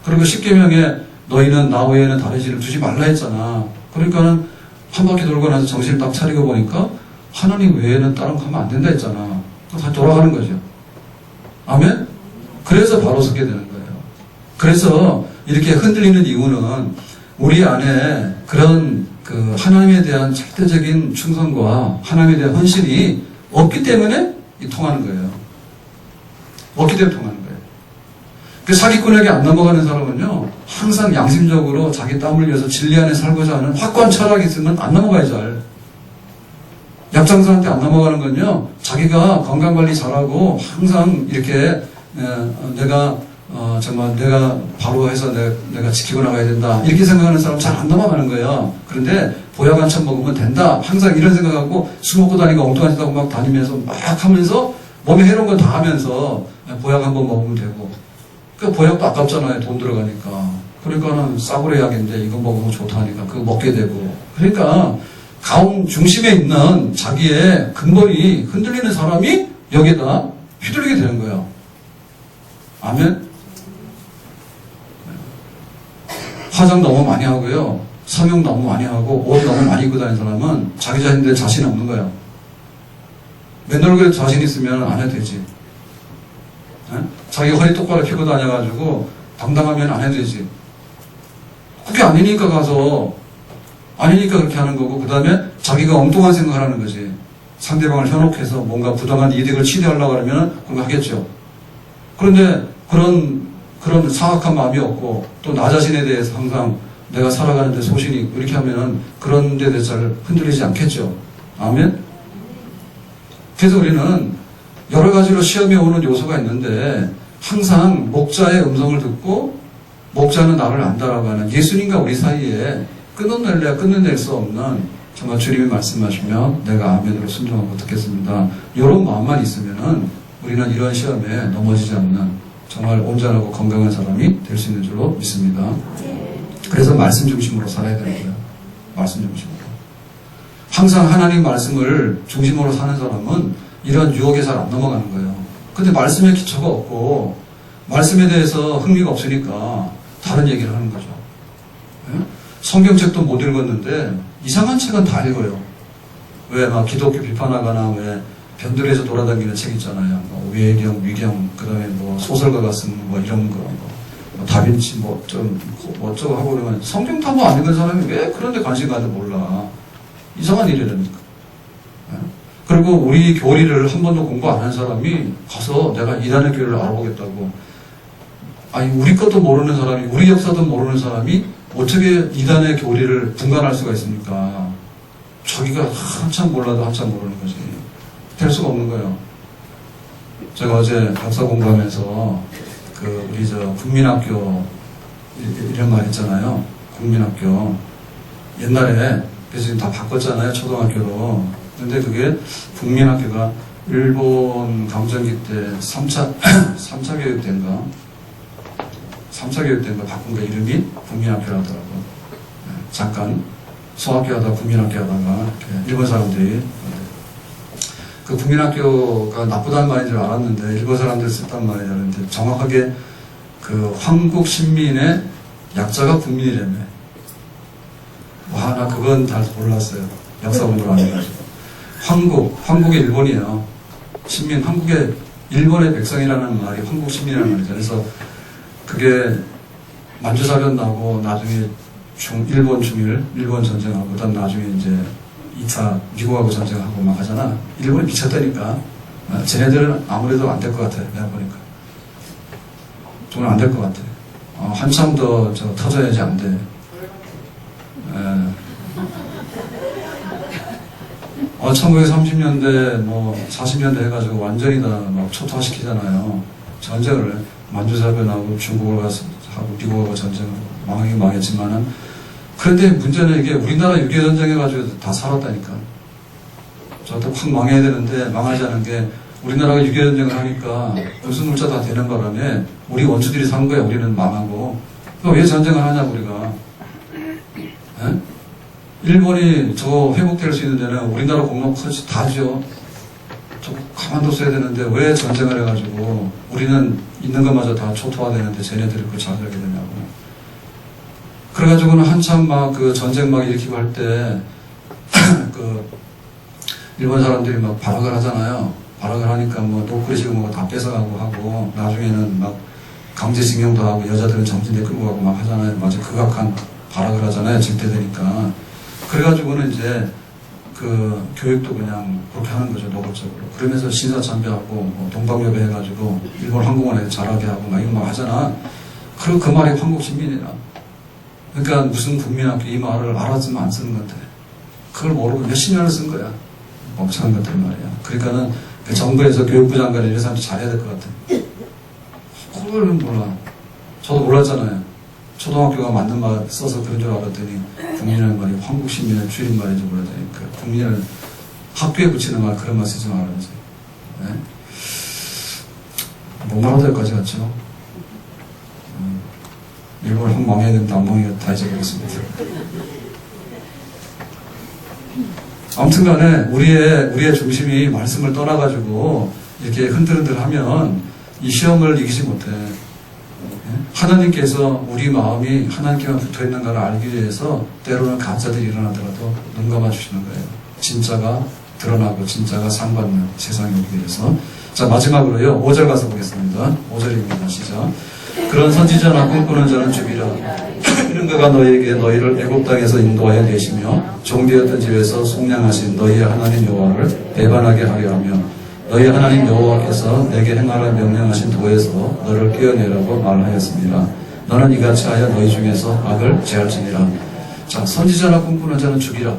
그리고 십계명에 너희는 나 외에는 다른 신을 두지 말라 했잖아. 그러니까는 한 바퀴 돌고 나서 정신을 딱 차리고 보니까 하나님 외에는 다른 거 하면 안 된다 했잖아. 다 돌아가는 거죠. 아멘? 그래서 바로 서게 되는 거예요. 그래서 이렇게 흔들리는 이유는 우리 안에 그런 그 하나님에 대한 절대적인 충성과 하나님에 대한 헌신이 없기 때문에 통하는 거예요. 없기 때문에 통하는 거예요. 그 사기꾼에게 안 넘어가는 사람은요, 항상 양심적으로 자기 땀을 흘려서 진리 안에 살고자 하는 확고한 철학이 있으면 안 넘어가요, 잘. 약장사한테 안 넘어가는 건요, 자기가 건강관리 잘하고 항상 이렇게 정말 내가 바로 해서 내가 지키고 나가야 된다 이렇게 생각하는 사람 잘 안 넘어가는 거예요. 그런데 보약 한 참 먹으면 된다 항상 이런 생각하고 술 먹고 다니고 엉뚱한 짓 하고 막 다니면서 막 하면서 몸에 해로운 거 다 하면서 보약 한번 먹으면 되고 그 보약도 아깝잖아요. 돈 들어가니까. 그러니까는 싸구려 약인데 이거 먹으면 좋다 하니까 그거 먹게 되고 그러니까 가운 중심에 있는 자기의 근본이 흔들리는 사람이 여기에다 휘둘리게 되는 거예요. 아멘? 화장 너무 많이 하고요. 성형 너무 많이 하고 옷 너무 많이 입고 다니는 사람은 자기 자신에 대해 자신이 없는 거야. 맨날 그래도 자신 있으면 안 해도 되지. 에? 자기 허리 똑바로 펴고 다녀가지고 당당하면 안 해도 되지. 그게 아니니까 가서 아니니까 그렇게 하는 거고, 그 다음에 자기가 엉뚱한 생각을 하는 거지. 상대방을 현혹해서 뭔가 부당한 이득을 취득하려고 하면 그런 거 하겠죠. 그런데 그런 사악한 마음이 없고 또 나 자신에 대해서 항상 내가 살아가는데 소신이 있고 이렇게 하면은 그런 데 대해서 잘 흔들리지 않겠죠. 아멘? 그래서 우리는 여러 가지로 시험에 오는 요소가 있는데 항상 목자의 음성을 듣고 목자는 나를 안다라고 하는 예수님과 우리 사이에 끊어낼 수 없는 정말 주님이 말씀하시면 내가 아멘으로 순종하고 듣겠습니다. 이런 마음만 있으면은 우리는 이런 시험에 넘어지지 않는 정말 온전하고 건강한 사람이 될 수 있는 줄로 믿습니다. 그래서 말씀 중심으로 살아야 되는 거예요. 말씀 중심으로. 항상 하나님 말씀을 중심으로 사는 사람은 이런 유혹에 잘 안 넘어가는 거예요. 근데 말씀에 기초가 없고 말씀에 대해서 흥미가 없으니까 다른 얘기를 하는 거죠. 네? 성경책도 못 읽었는데 이상한 책은 다 읽어요. 왜 막 기독교 비판하거나 왜 변들에서 돌아다니는 책 있잖아요. 뭐 외경, 위경, 그 다음에 뭐 소설가가 쓴 뭐 이런 거, 뭐 다빈치 뭐 어쩌고 하고 그러면 성경 다 뭐 안 읽은 사람이 왜 그런데 관심 가도 몰라. 이상한 일이라니까. 네? 그리고 우리 교리를 한 번도 공부 안 한 사람이 가서 내가 이단의 교리를 알아보겠다고. 아니, 우리 것도 모르는 사람이, 우리 역사도 모르는 사람이 어떻게 이단의 교리를 분간할 수가 있습니까? 자기가 한참 몰라도 한참 모르는 거지. 될 수가 없는 거예요. 제가 어제 역사 공부하면서 우리 국민학교 이런 말 있잖아요. 국민학교. 옛날에 그래서 지금 다 바꿨잖아요. 초등학교로. 근데 그게 국민학교가 일본 강점기 때 3차 교육 때인가 3차 교육 때인가 바꾼 거 이름이 국민학교라더라고요. 잠깐 소학교 하다가 국민학교 하다가 이렇게 일본 사람들이 그 국민학교가 나쁘다는 말인 줄 알았는데 일본 사람들이 썼단 말이냐 그런데 정확하게 그 한국 신민의 약자가 국민이라며. 와, 나 그건 잘 몰랐어요. 역사 공부를 안 해가지고. 한국이 일본이에요. 신민, 한국의 일본의 백성이라는 말이 한국 신민이라는 말이죠. 그래서 그게 만주사변 나고 나중에 일본 중일, 일본 전쟁하고 그다음 나중에 이제 2차 미국하고 전쟁하고 막 하잖아. 일본이 미쳤다니까. 쟤네들은 아무래도 안 될 것 같아. 내가 보니까. 좀 안 될 것 같아. 한참 더 터져야지 안 돼. 1930년대, 뭐, 40년대 해가지고 완전히 다 막 초토화시키잖아요. 전쟁을, 만주사변하고 중국을 가서 하고 미국하고 전쟁을 망하긴 망했지만은, 그런데 문제는 이게 우리나라 6.25 전쟁 해가지고 다 살았다니까. 저한테 확 망해야 되는데, 망하지 않은 게, 우리나라가 6.25 전쟁을 하니까, 을수물자 다 되는 바람에, 우리 원수들이 산 거야. 우리는 망하고. 왜 전쟁을 하냐고, 우리가. 에? 일본이 저거 회복될 수 있는 데는 우리나라 공업 커지 다죠. 저거 가만뒀어야 되는데 왜 전쟁을 해가지고 우리는 있는 것마저 다 초토화되는데 쟤네들이 그걸 잘하게 되냐고. 그래가지고는 한참 막 그 전쟁 막 일으키고 할 때 그 일본 사람들이 막 발악을 하잖아요. 발악을 하니까 뭐 노크리시고 뭐 다 뺏어가고 하고 나중에는 막 강제징용도 하고 여자들은 정신대 끌고 가고 막 하잖아요. 마치 극악한 발악을 하잖아요. 질대되니까. 그래가지고는 이제 그 교육도 그냥 그렇게 하는 거죠. 노골적으로. 그러면서 신사참배하고 뭐 동방여배 해가지고 일본 항공원에서 잘하게 하고 막 이런 말 하잖아. 그 말이 한국 시민이라. 그러니까 무슨 국민학교 이 말을 알았으면 안 쓰는 것 같아. 그걸 모르고 몇십 년을 쓴 거야. 멍청한 것들 말이야. 그러니까는 그 정부에서 교육부 장관이 이런 사람도 잘해야 될 것 같아. 그걸 몰라. 저도 몰랐잖아요. 초등학교가 맞는 말 써서 그런 줄 알았더니 국민이라는 말이 한국 시민의 줄임말인지 몰랐더니 그 국민을 학교에 붙이는 말 그런 말 쓰지 말아야지. 네? 뭐 말하도 될 것까지 같죠? 일본을 확 망해야 된다 안 망해야 다 잊어버렸습니다. 아무튼 간에 우리의 중심이 말씀을 떠나가지고 이렇게 흔들흔들 하면 이 시험을 이기지 못해. 하나님께서 우리 마음이 하나님께만 붙어 있는가를 알기 위해서 때로는 가짜들이 일어나더라도 눈 감아 주시는 거예요. 진짜가 드러나고 진짜가 상받는 세상이 오기 위해서. 자, 마지막으로요. 5절 가서 보겠습니다. 5절입니다. 시작. 그런 선지자나 꿈꾸는 자는 주기라. 이런 그가 너희에게 너희를 애굽 땅에서 인도하여 내시며 종되었던 집에서 속량하신 너희의 하나님 여호와를 배반하게 하려 하며 너희 하나님 여호와께서 내게 행하라 명령하신 도에서 너를 깨어내라고 말하였습니다. 너는 이같이 하여 너희 중에서 악을 제할지니라. 자, 선지자나 꿈꾸는 자는 죽이라.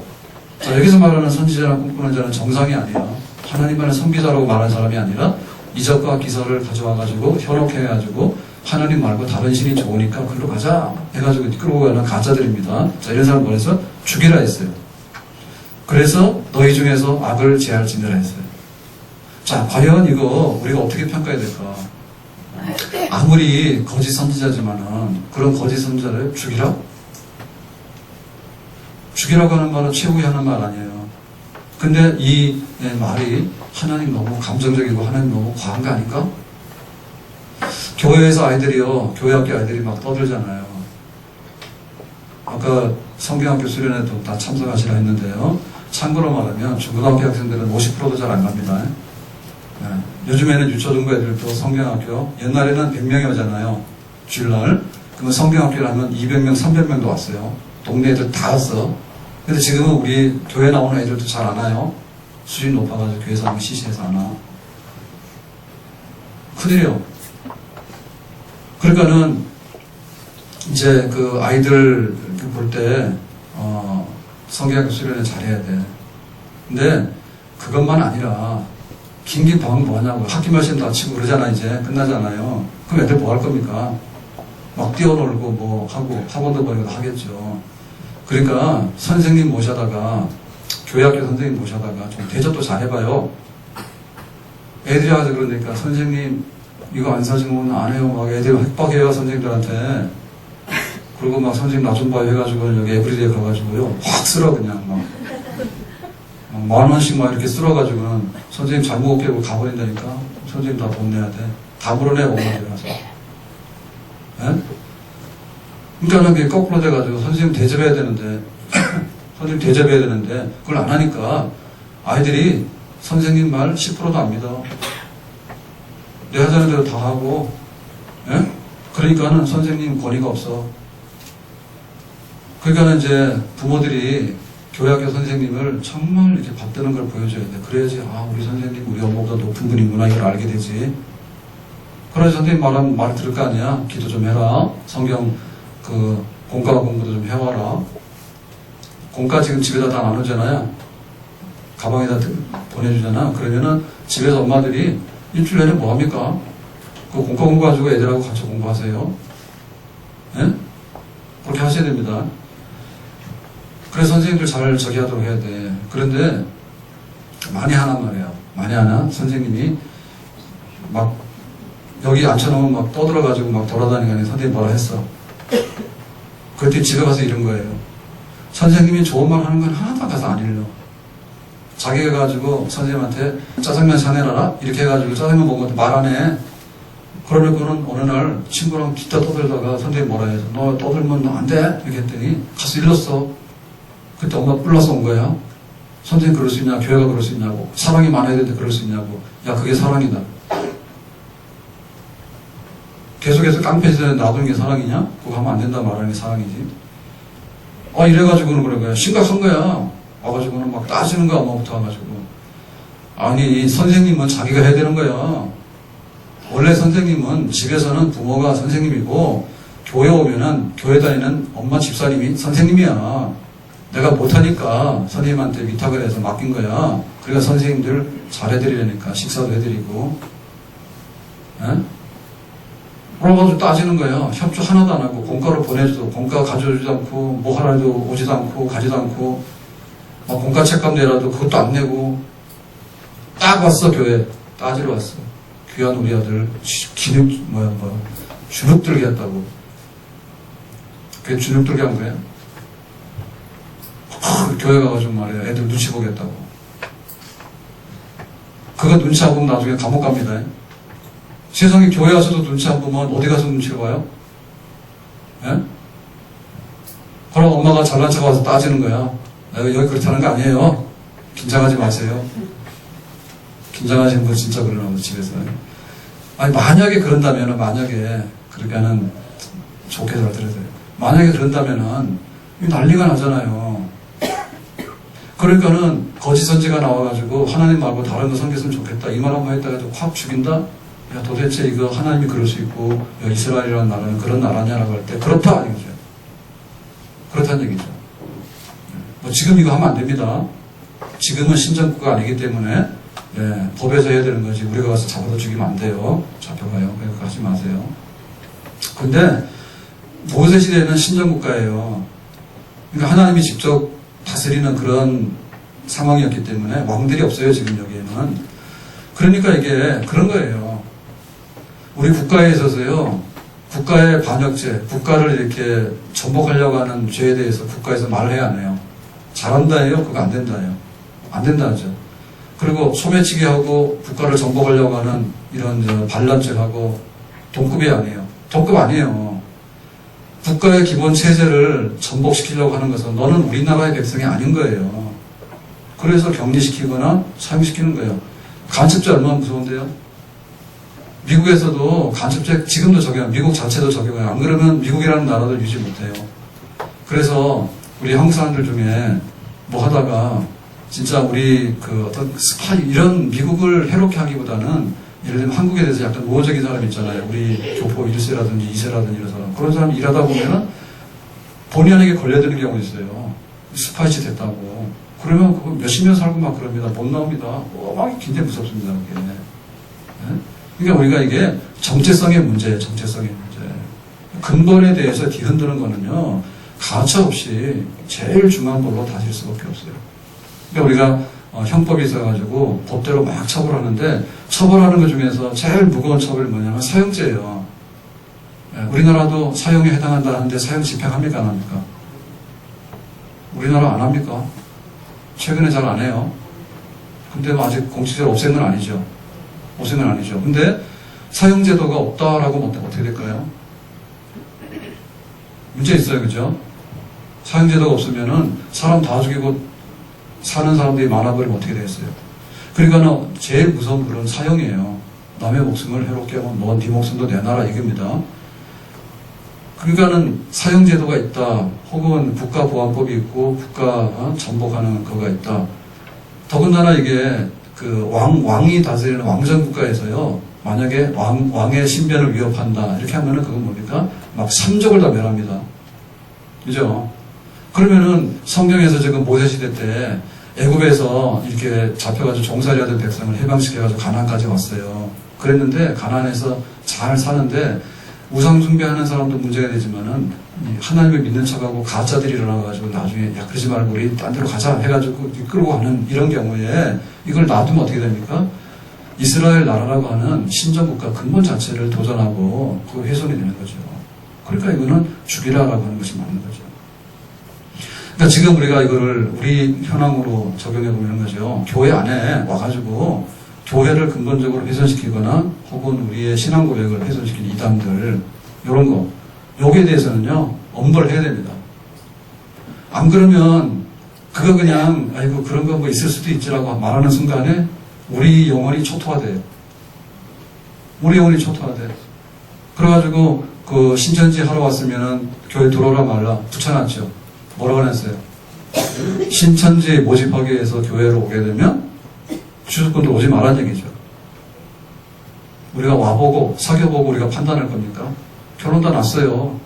자, 여기서 말하는 선지자나 꿈꾸는 자는 정상이 아니야. 하나님만의 선비자라고 말하는 사람이 아니라 이적과 기사를 가져와가지고 현혹해가지고 하나님 말고 다른 신이 좋으니까 글로 가자 해가지고 끌고 가는 가짜들입니다. 자, 이런 사람 보내서 죽이라 했어요. 그래서 너희 중에서 악을 제할지니라 했어요. 자, 과연 이거 우리가 어떻게 평가해야 될까? 아무리 거짓 선지자지만은 그런 거짓 선지자를 죽이라? 죽이라고 하는 말은 최후에 하는 말 아니에요. 근데 이 말이 하나님 너무 감정적이고 하나님 너무 과한 거 아닌가? 교회에서 아이들이요, 교회학교 아이들이 막 떠들잖아요. 아까 성경학교 수련회도 다 참석하시라 했는데요. 참고로 말하면 중고등학교 학생들은 50%도 잘 안 갑니다. 네. 요즘에는 유초등부 애들도 성경학교, 옛날에는 100명이 오잖아요. 주일날. 그러면 성경학교를 하면 200명, 300명도 왔어요. 동네 애들 다 왔어. 근데 지금은 우리 교회 나오는 애들도 잘 안 와요. 수준이 높아가지고 교회에서 하면 CC에서 안 와. 큰일이요. 그러니까는 이제 그 아이들 볼 때 성경학교 수련회 잘해야 돼. 근데 그것만 아니라 긴긴 방은 뭐하냐고. 학기 말씀 다 치고 그러잖아. 이제 끝나잖아요. 그럼 애들 뭐 할 겁니까? 막 뛰어놀고 뭐 하고 학원도 보내고 하겠죠. 그러니까 선생님 모셔다가 교회학교 선생님 모셔다가 좀 대접도 잘해봐요. 애들이 와서 그러니까 선생님 이거 안 사주면 안 해요. 막 애들 협박해요 선생님들한테. 그리고 막 선생님 나 좀 봐요 해가지고 여기 에브리데이 가가지고요 확 쓸어 그냥 막 10,000원씩 막 이렇게 쓸어가지고는 선생님 잘못 깨고 가버린다니까. 선생님 다 돈 내야 돼. 다 물어내 엄마들 가서. 예? 그러니까 그게 거꾸로 돼가지고 선생님 대접해야 되는데 선생님 대접해야 되는데 그걸 안 하니까 아이들이 선생님 말 10%도 안 믿어. 내 하자는 대로 다 하고. 예? 그러니까는 선생님 권위가 없어. 그러니까는 이제 부모들이 교회학교 선생님을 정말 이렇게 받드는 걸 보여줘야 돼. 그래야지 아 우리 선생님 우리 엄마보다 높은 분이구나 이걸 알게 되지. 그래서 선생님 말하면 말 들을 거 아니야. 기도 좀 해라. 성경 그 공과 공부도 좀 해와라. 공과 지금 집에다 다 나누잖아요. 가방에다 보내주잖아. 그러면은 집에서 엄마들이 일주일 내내 뭐 합니까? 그 공과 공부 가지고 애들하고 같이 공부하세요. 예? 그렇게 하셔야 됩니다. 그래서 선생님들 잘 저기 하도록 해야 돼. 그런데 많이 하란 말이에요. 많이 하나 선생님이 막 여기 앉혀놓으면 막 떠들어가지고 막 돌아다니는 선생님 뭐라 했어. 그때 집에 가서 이런 거예요. 선생님이 좋은 말 하는 건 하나도 가서 안 읽어. 자기가 가지고 선생님한테 짜장면 사내놔라 이렇게 해가지고 짜장면 먹은 것도 말 안 해. 그러고는 어느 날 친구랑 기타 떠들다가 선생님이 뭐라 해서 너 떠들면 너 안 돼 이렇게 했더니 가서 일렀어. 그때 엄마 뿔나서 온 거야. 선생님 그럴 수 있냐? 교회가 그럴 수 있냐고. 사랑이 많아야 되는데 그럴 수 있냐고. 야 그게 사랑이다. 계속해서 깡패에서 놔두는 게 사랑이냐? 그거 하면 안 된다 말하는 게 사랑이지. 이래가지고는 그런 거야. 심각한 거야. 와가지고는 막 따지는 거야, 엄마부터 와가지고. 아니, 선생님은 자기가 해야 되는 거야. 원래 선생님은 집에서는 부모가 선생님이고, 교회 오면은 교회 다니는 엄마 집사님이 선생님이야. 내가 못하니까 선생님한테 위탁을 해서 맡긴 거야. 그러니까 선생님들 잘해드리려니까 식사도 해드리고. 에? 그래가지고 따지는 거예요. 협조 하나도 안 하고 공과로 보내줘도 공과 가져오지도 않고 뭐 하라도 오지도 않고 가지도 않고 막 공과 책감 내라도 그것도 안 내고 딱 왔어. 교회 따지러 왔어. 귀한 우리 아들 주눅들게 했다고. 그게 주눅들게 한 거야. 교회 가가지고 말이야 애들 눈치 보겠다고. 그거 눈치 안 보면 나중에 감옥 갑니다. 세상에 교회 와서도 눈치 안 보면 어디 가서 눈치를 봐요? 예? 그럼 엄마가 잘난 척 와서 따지는 거야. 여기 그렇다는 거 아니에요. 긴장하지 마세요. 긴장하시는 분 진짜 그러나 집에서. 아니 만약에 그런다면은 만약에 그러니까는 좋게 잘 들어야 돼요. 만약에 그런다면은 난리가 나잖아요. 그러니까는 거짓 선지가 나와가지고 하나님 말고 다른 거 섬겼으면 좋겠다 이 말 한번 했다가 확 죽인다. 야 도대체 이거 하나님이 그럴 수 있고 야, 이스라엘이라는 나라는 그런 나라냐라고 할 때 그렇다 이거죠. 그렇다는 얘기죠. 뭐 지금 이거 하면 안 됩니다. 지금은 신정국가 아니기 때문에 예, 법에서 해야 되는 거지 우리가 가서 잡아다 죽이면 안 돼요. 잡혀가요. 그러니까 하지 마세요. 근데 모세 시대에는 신정국가예요. 그러니까 하나님이 직접 다스리는 그런 상황이었기 때문에 왕들이 없어요. 지금 여기에는. 그러니까 이게 그런 거예요. 우리 국가에 있어서요. 국가의 반역죄, 국가를 이렇게 전복하려고 하는 죄에 대해서 국가에서 말을 해야 안 해요. 잘한다 해요? 그거 안 된다 해요. 안 된다 하죠. 그리고 소매치기 하고 국가를 전복하려고 하는 이런 반란죄하고 동급이 아니에요. 동급 아니에요. 국가의 기본 체제를 전복시키려고 하는 것은 너는 우리나라의 백성이 아닌 거예요. 그래서 격리시키거나 사형시키는 거예요. 간첩죄 얼마나 무서운데요? 미국에서도 간첩죄 지금도 적용해요. 미국 자체도 적용해요. 안 그러면 미국이라는 나라도 유지 못해요. 그래서 우리 한국 사람들 중에 뭐 하다가 진짜 우리 그 어떤 스파이 이런 미국을 해롭게 하기보다는 예를 들면 한국에 대해서 약간 우호적인 사람 있잖아요. 우리 교포 1세라든지 2세라든지 이런 사람. 그런 사람 일하다 보면은 본인에게 걸려드는 경우가 있어요. 스파이치 됐다고. 그러면 그거 몇십 년 살고 막 그럽니다. 못 나옵니다. 막 굉장히 무섭습니다. 그게. 네? 그러니까 우리가 이게 정체성의 문제예요. 정체성의 문제. 근본에 대해서 뒤흔드는 거는요. 가차없이 제일 중요한 걸로 다질 수밖에 없어요. 그러니까 우리가 형법이 있어가지고 법대로 막 처벌하는데 처벌하는 것 중에서 제일 무거운 처벌이 뭐냐면 사형죄예요. 우리나라도 사형에 해당한다는데 사형 집행합니까 안 합니까? 우리나라 안 합니까? 최근에 잘 안 해요. 근데 뭐 아직 공식적으로 없앤 건 아니죠. 없앤 건 아니죠. 근데 사형제도가 없다라고 하면 어떻게 될까요? 문제 있어요. 그죠? 사형제도가 없으면은 사람 다 죽이고 사는 사람들이 많아버리면 어떻게 되겠어요? 그러니까는 제일 무서운 불은 사형이에요. 남의 목숨을 해롭게 하면 너 네 목숨도 내놔라 이겁니다. 그러니까는 사형제도가 있다. 혹은 국가보안법이 있고 국가 전복하는 거가 있다. 더군다나 이게 그 왕이 다스리는 왕정국가에서요. 만약에 왕의 신변을 위협한다. 이렇게 하면은 그건 뭡니까? 막 삼족을 다 멸합니다. 그죠? 그러면은 성경에서 지금 모세시대 때 애굽에서 이렇게 잡혀가지고 종살이 하던 백성을 해방시켜가지고 가나안까지 왔어요. 그랬는데 가나안에서 잘 사는데 우상 숭배하는 사람도 문제가 되지만은 하나님을 믿는 척하고 가짜들이 일어나가지고 나중에 야 그러지 말고 우리 딴 데로 가자 해가지고 끌고 가는 이런 경우에 이걸 놔두면 어떻게 됩니까? 이스라엘 나라라고 하는 신정국가 근본 자체를 도전하고 그 훼손이 되는 거죠. 그러니까 이거는 죽이라라고 하는 것이 맞는 거죠. 그러니까 지금 우리가 이거를 우리 현황으로 적용해 보면 거죠. 교회 안에 와가지고 교회를 근본적으로 훼손시키거나 혹은 우리의 신앙 고백을 훼손시키는 이단들 이런 거 여기에 대해서는요 엄벌을 해야 됩니다. 안 그러면 그거 그냥 아이고 그런 거 뭐 있을 수도 있지라고 말하는 순간에 우리 영혼이 초토화돼요. 우리 영혼이 초토화돼. 그래가지고 그 신천지 하러 왔으면은 교회 들어오라 말라 붙여놨죠. 뭐라고 했어요? 신천지 모집하기 위해서 교회로 오게 되면 주주꾼들 오지 말라는 얘기죠. 우리가 와보고 사귀어보고 우리가 판단할 겁니까? 결론 다 났어요.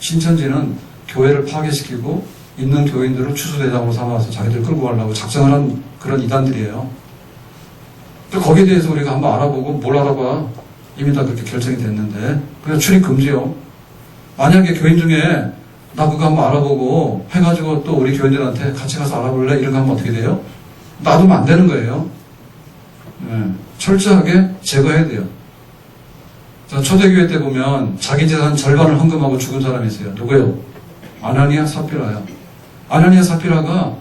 신천지는 교회를 파괴시키고 있는 교인들을 추수대장으로 삼아서 자기들 끌고 가려고 작정을 한 그런 이단들이에요. 거기에 대해서 우리가 한번 알아보고 뭘 알아봐. 이미 다 그렇게 결정이 됐는데 그래서 출입 금지요. 만약에 교인 중에 나 그거 한번 알아보고 해가지고 또 우리 교인들한테 같이 가서 알아볼래? 이런 거 하면 어떻게 돼요? 놔두면 안 되는 거예요. 네, 철저하게 제거해야 돼요. 자, 초대교회 때 보면 자기 재산 절반을 헌금하고 죽은 사람이 있어요. 누구요? 아나니아 사피라요. 아나니아 사피라가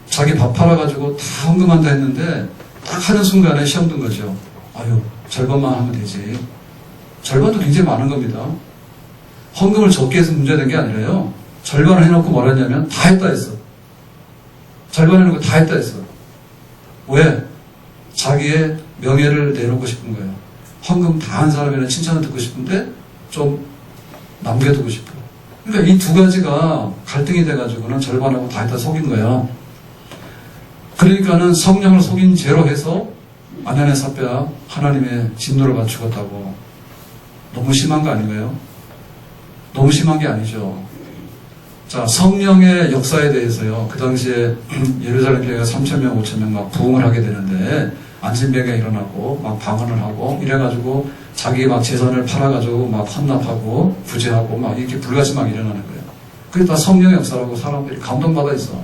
자기 밥 팔아가지고 다 헌금한다 했는데 딱 하는 순간에 시험 든 거죠. 아유, 절반만 하면 되지. 절반도 굉장히 많은 겁니다. 헌금을 적게 해서 문제된 게 아니라요. 절반을 해놓고 뭐라 했냐면 다 했다 했어. 절반 해놓고 다 했다 했어. 왜? 자기의 명예를 내놓고 싶은 거예요. 헌금 다 한 사람이랑 칭찬을 듣고 싶은데 좀 남겨두고 싶어. 그러니까 이 두 가지가 갈등이 돼가지고는 절반하고 다 했다 속인 거야. 그러니까는 성령을 속인 죄로 해서 아냐냐 삽배아 하나님의 진노를 받아 죽었다고. 너무 심한 거 아닌가요? 너무 심한 게 아니죠. 자, 성령의 역사에 대해서요. 그 당시에 예루살렘 교회가 3,000명, 5,000명 막 부흥을 하게 되는데 안진병이 일어나고 막 방언을 하고 이래가지고 자기 막 재산을 팔아가지고 막 헌납하고 부재하고 막 이렇게 불같이 막 일어나는 거예요. 그게 다 성령의 역사라고 사람들이 감동받아 있어.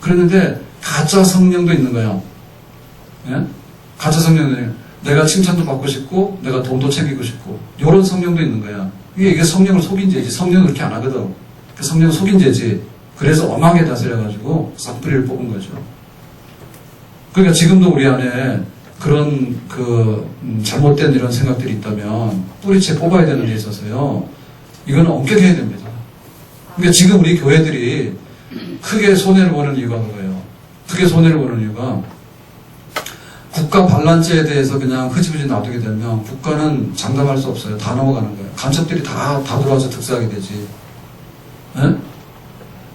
그랬는데 가짜 성령도 있는 거야. 예? 가짜 성령은 내가 칭찬도 받고 싶고 내가 돈도 챙기고 싶고 이런 성령도 있는 거야. 이게 성령을 속인 죄지. 성령은 그렇게 안 하거든. 그 성령을 속인 죄지. 그래서 엄하게 다스려가지고 싹 뿌리를 뽑은 거죠. 그러니까 지금도 우리 안에 그런 잘못된 이런 생각들이 있다면 뿌리채 뽑아야 되는 데 있어서요. 이거는 엄격해야 됩니다. 그러니까 지금 우리 교회들이 크게 손해를 보는 이유가 그거예요. 크게 손해를 보는 이유가 국가 반란죄에 대해서 그냥 흐지부지 놔두게 되면 국가는 장담할 수 없어요. 다 넘어가는 거예요. 간첩들이 다 들어와서 특사하게 되지. 에?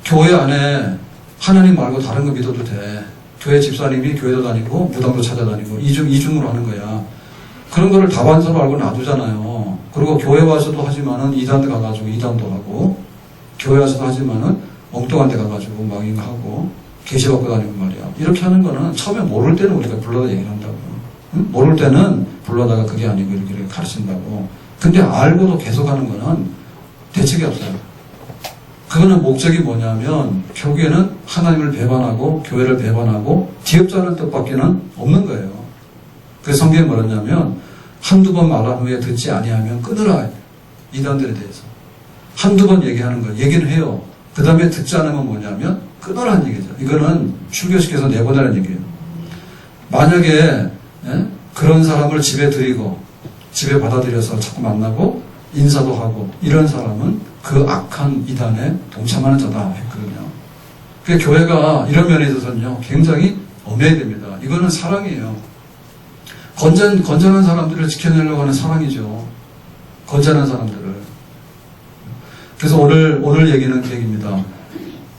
교회 안에 하나님 말고 다른 거 믿어도 돼. 교회 집사님이 교회도 다니고 무당도 찾아다니고 이중으로 하는 거야. 그런 거를 다반사로 알고 놔두잖아요. 그리고 교회 와서도 하지만은 이단도 가가지고 이단도 하고 교회 와서도 하지만은 엉뚱한 데 가가지고 막 이거 하고 계시 받고 다니고 말이야. 이렇게 하는 거는 처음에 모를 때는 우리가 불러다 얘기를 한다고. 응? 모를 때는 불러다가 그게 아니고 이렇게 가르친다고. 근데 알고도 계속 하는 거는 대책이 없어요. 그거는 목적이 뭐냐면 결국에는 하나님을 배반하고 교회를 배반하고 뒤엎자는 뜻밖에는 없는 거예요. 그래서 성경에 뭐랬냐면 한두 번 말한 후에 듣지 아니하면 끊으라. 이단들에 대해서 한두 번 얘기하는 거 얘기는 해요. 그 다음에 듣지 않으면 뭐냐면 끊으라는 얘기죠. 이거는 출교시켜서 내보내라는 얘기예요. 만약에 그런 사람을 집에 들이고 집에 받아들여서 자꾸 만나고 인사도 하고 이런 사람은 그 악한 이단에 동참하는 자다 했거든요. 그 교회가 이런 면에 있어서는요 굉장히 엄해야 됩니다. 이거는 사랑이에요. 건전한 사람들을 지켜내려고 하는 사랑이죠. 건전한 사람들을. 그래서 오늘 얘기는 그 얘기입니다.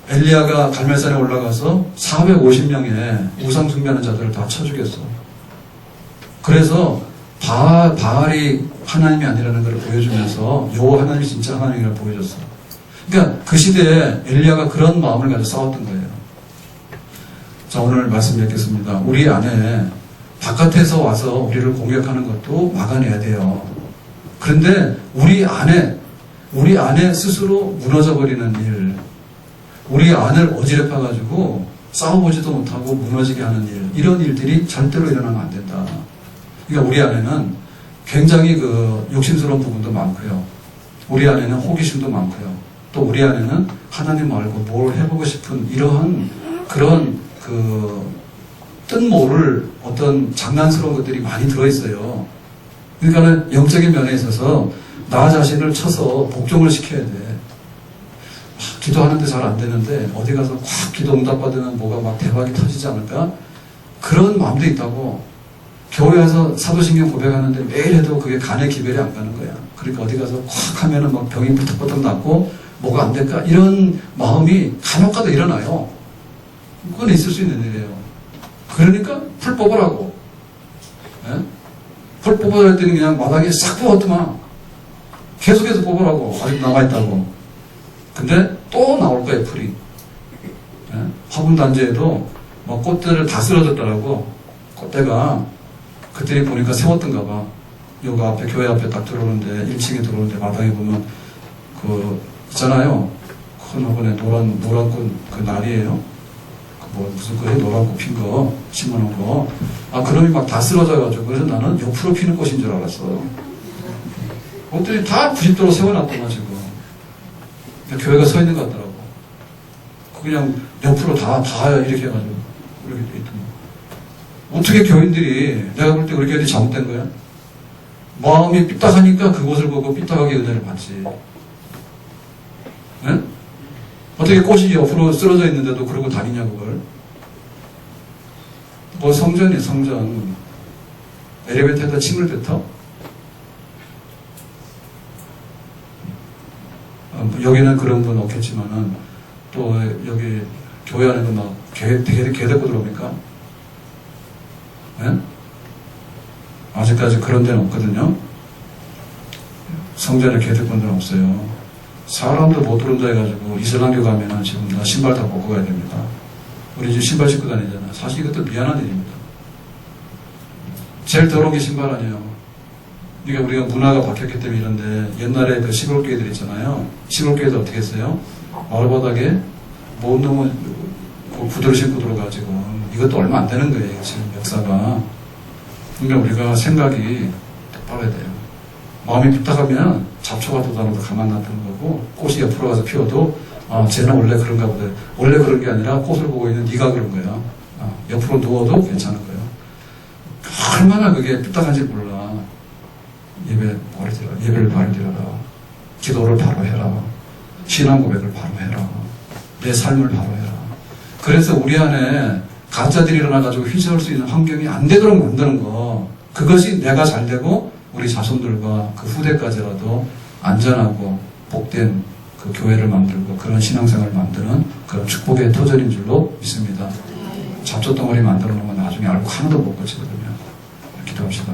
엘리야가 갈멜산에 올라가서 450명의 우상 숭배하는 자들을 다 쳐 죽였어. 그래서 바알이 하나님이 아니라는 걸 보여주면서 여호와 하나님이 진짜 하나님이라고 보여줬어. 그러니까 그 시대에 엘리야가 그런 마음을 가지고 싸웠던 거예요. 자, 오늘 말씀 뵙겠습니다. 우리 안에 바깥에서 와서 우리를 공격하는 것도 막아내야 돼요. 그런데 우리 안에 스스로 무너져버리는 일, 우리 안을 어지럽혀가지고 싸워보지도 못하고 무너지게 하는 일, 이런 일들이 절대로 일어나면 안 된다. 그러니까 우리 안에는 굉장히 욕심스러운 부분도 많고요. 우리 안에는 호기심도 많고요. 또 우리 안에는 하나님 말고 뭘 해보고 싶은 이러한 그런 뜻 모를 어떤 장난스러운 것들이 많이 들어있어요. 그러니까는 영적인 면에 있어서 나 자신을 쳐서 복종을 시켜야 돼. 기도하는데 잘 안 되는데 어디 가서 꽉 기도 응답받으면 뭐가 막 대박이 터지지 않을까? 그런 마음도 있다고. 교회 와서 사도신경 고백하는데 매일 해도 그게 간에 기별이 안 가는 거야. 그러니까 어디 가서 콱 하면은 막 병이 부탁부탁 낫고 뭐가 안 될까? 이런 마음이 간혹가다 일어나요. 그건 있을 수 있는 일이에요. 그러니까 풀 뽑으라고. 예? 풀 뽑으라 했더니 그냥 마당에 싹 뽑았더만. 계속해서 뽑으라고. 아직 남아있다고. 근데 또 나올 거예요, 풀이. 예? 화분단지에도 뭐 꽃들을 다 쓰러졌더라고. 꽃대가. 그때니 보니까 세웠던가 봐. 요거 앞에, 교회 앞에 딱 들어오는데, 1층에 들어오는데 마당에 보면, 있잖아요. 큰 화분에 노란 꽃, 그 날이에요. 무슨 거에 노란 꽃 핀 거, 심어놓은 거. 그놈이 막 다 쓰러져가지고, 그래서 나는 옆으로 피는 꽃인 줄 알았어. 꽃들이 다 90도로 세워놨더만, 지금. 교회가 서 있는 것 같더라고. 그냥 옆으로 다 이렇게 해가지고, 이렇게 돼 있더만. 어떻게 교인들이 내가 볼 때 그렇게 해도 잘못된 거야? 마음이 삐딱하니까 그곳을 보고 삐딱하게 은혜를 받지. 어떻게 꽃이 옆으로 쓰러져 있는데도 그러고 다니냐 그걸. 뭐 성전이 성전. 엘리베이터에다 침을 뱉어? 여기는 그런 분 없겠지만은 또 여기 교회 안에도 막 개대고 들어옵니까? 네? 아직까지 그런 데는 없거든요. 성전에 개대꾼들은 없어요. 사람도 못 들어온다 해가지고 이슬람교 가면은 지금 다 신발 다 벗고 가야 됩니다. 우리 지금 신발 신고 다니잖아요. 사실 이것도 미안한 일입니다. 제일 더러운 게 신발 아니에요. 그러니까 우리가 문화가 바뀌었기 때문에 이런데 옛날에 그 시골교회들 있잖아요. 시골교회들 어떻게 했어요? 마을바닥에 못 놈은 구두를 신고 들어가지고 이것도 얼마 안 되는 거예요. 지금 역사가. 그러니까 우리가 생각이 똑바로 해야 돼요. 마음이 삐딱하면 잡초가 돋아나도 가만 놔두는 거고 꽃이 옆으로 가서 피어도 쟤는 원래 그런가 보다. 원래 그런 게 아니라 꽃을 보고 있는 네가 그런 거야. 옆으로 누워도 괜찮은 거예요. 얼마나 그게 삐딱한지 몰라. 예배를 바로 드려라. 기도를 바로 해라. 신앙 고백을 바로 해라. 내 삶을 바로 해라. 그래서 우리 안에 가짜들이 일어나가지고 휘저을 수 있는 환경이 안 되도록 만드는 거. 그것이 내가 잘 되고 우리 자손들과 그 후대까지라도 안전하고 복된 그 교회를 만들고 그런 신앙생활을 만드는 그런 축복의 터전인 줄로 믿습니다. 잡초덩어리 만들어 놓으면 나중에 알고 하나도 못 고치거든요. 기도합시다.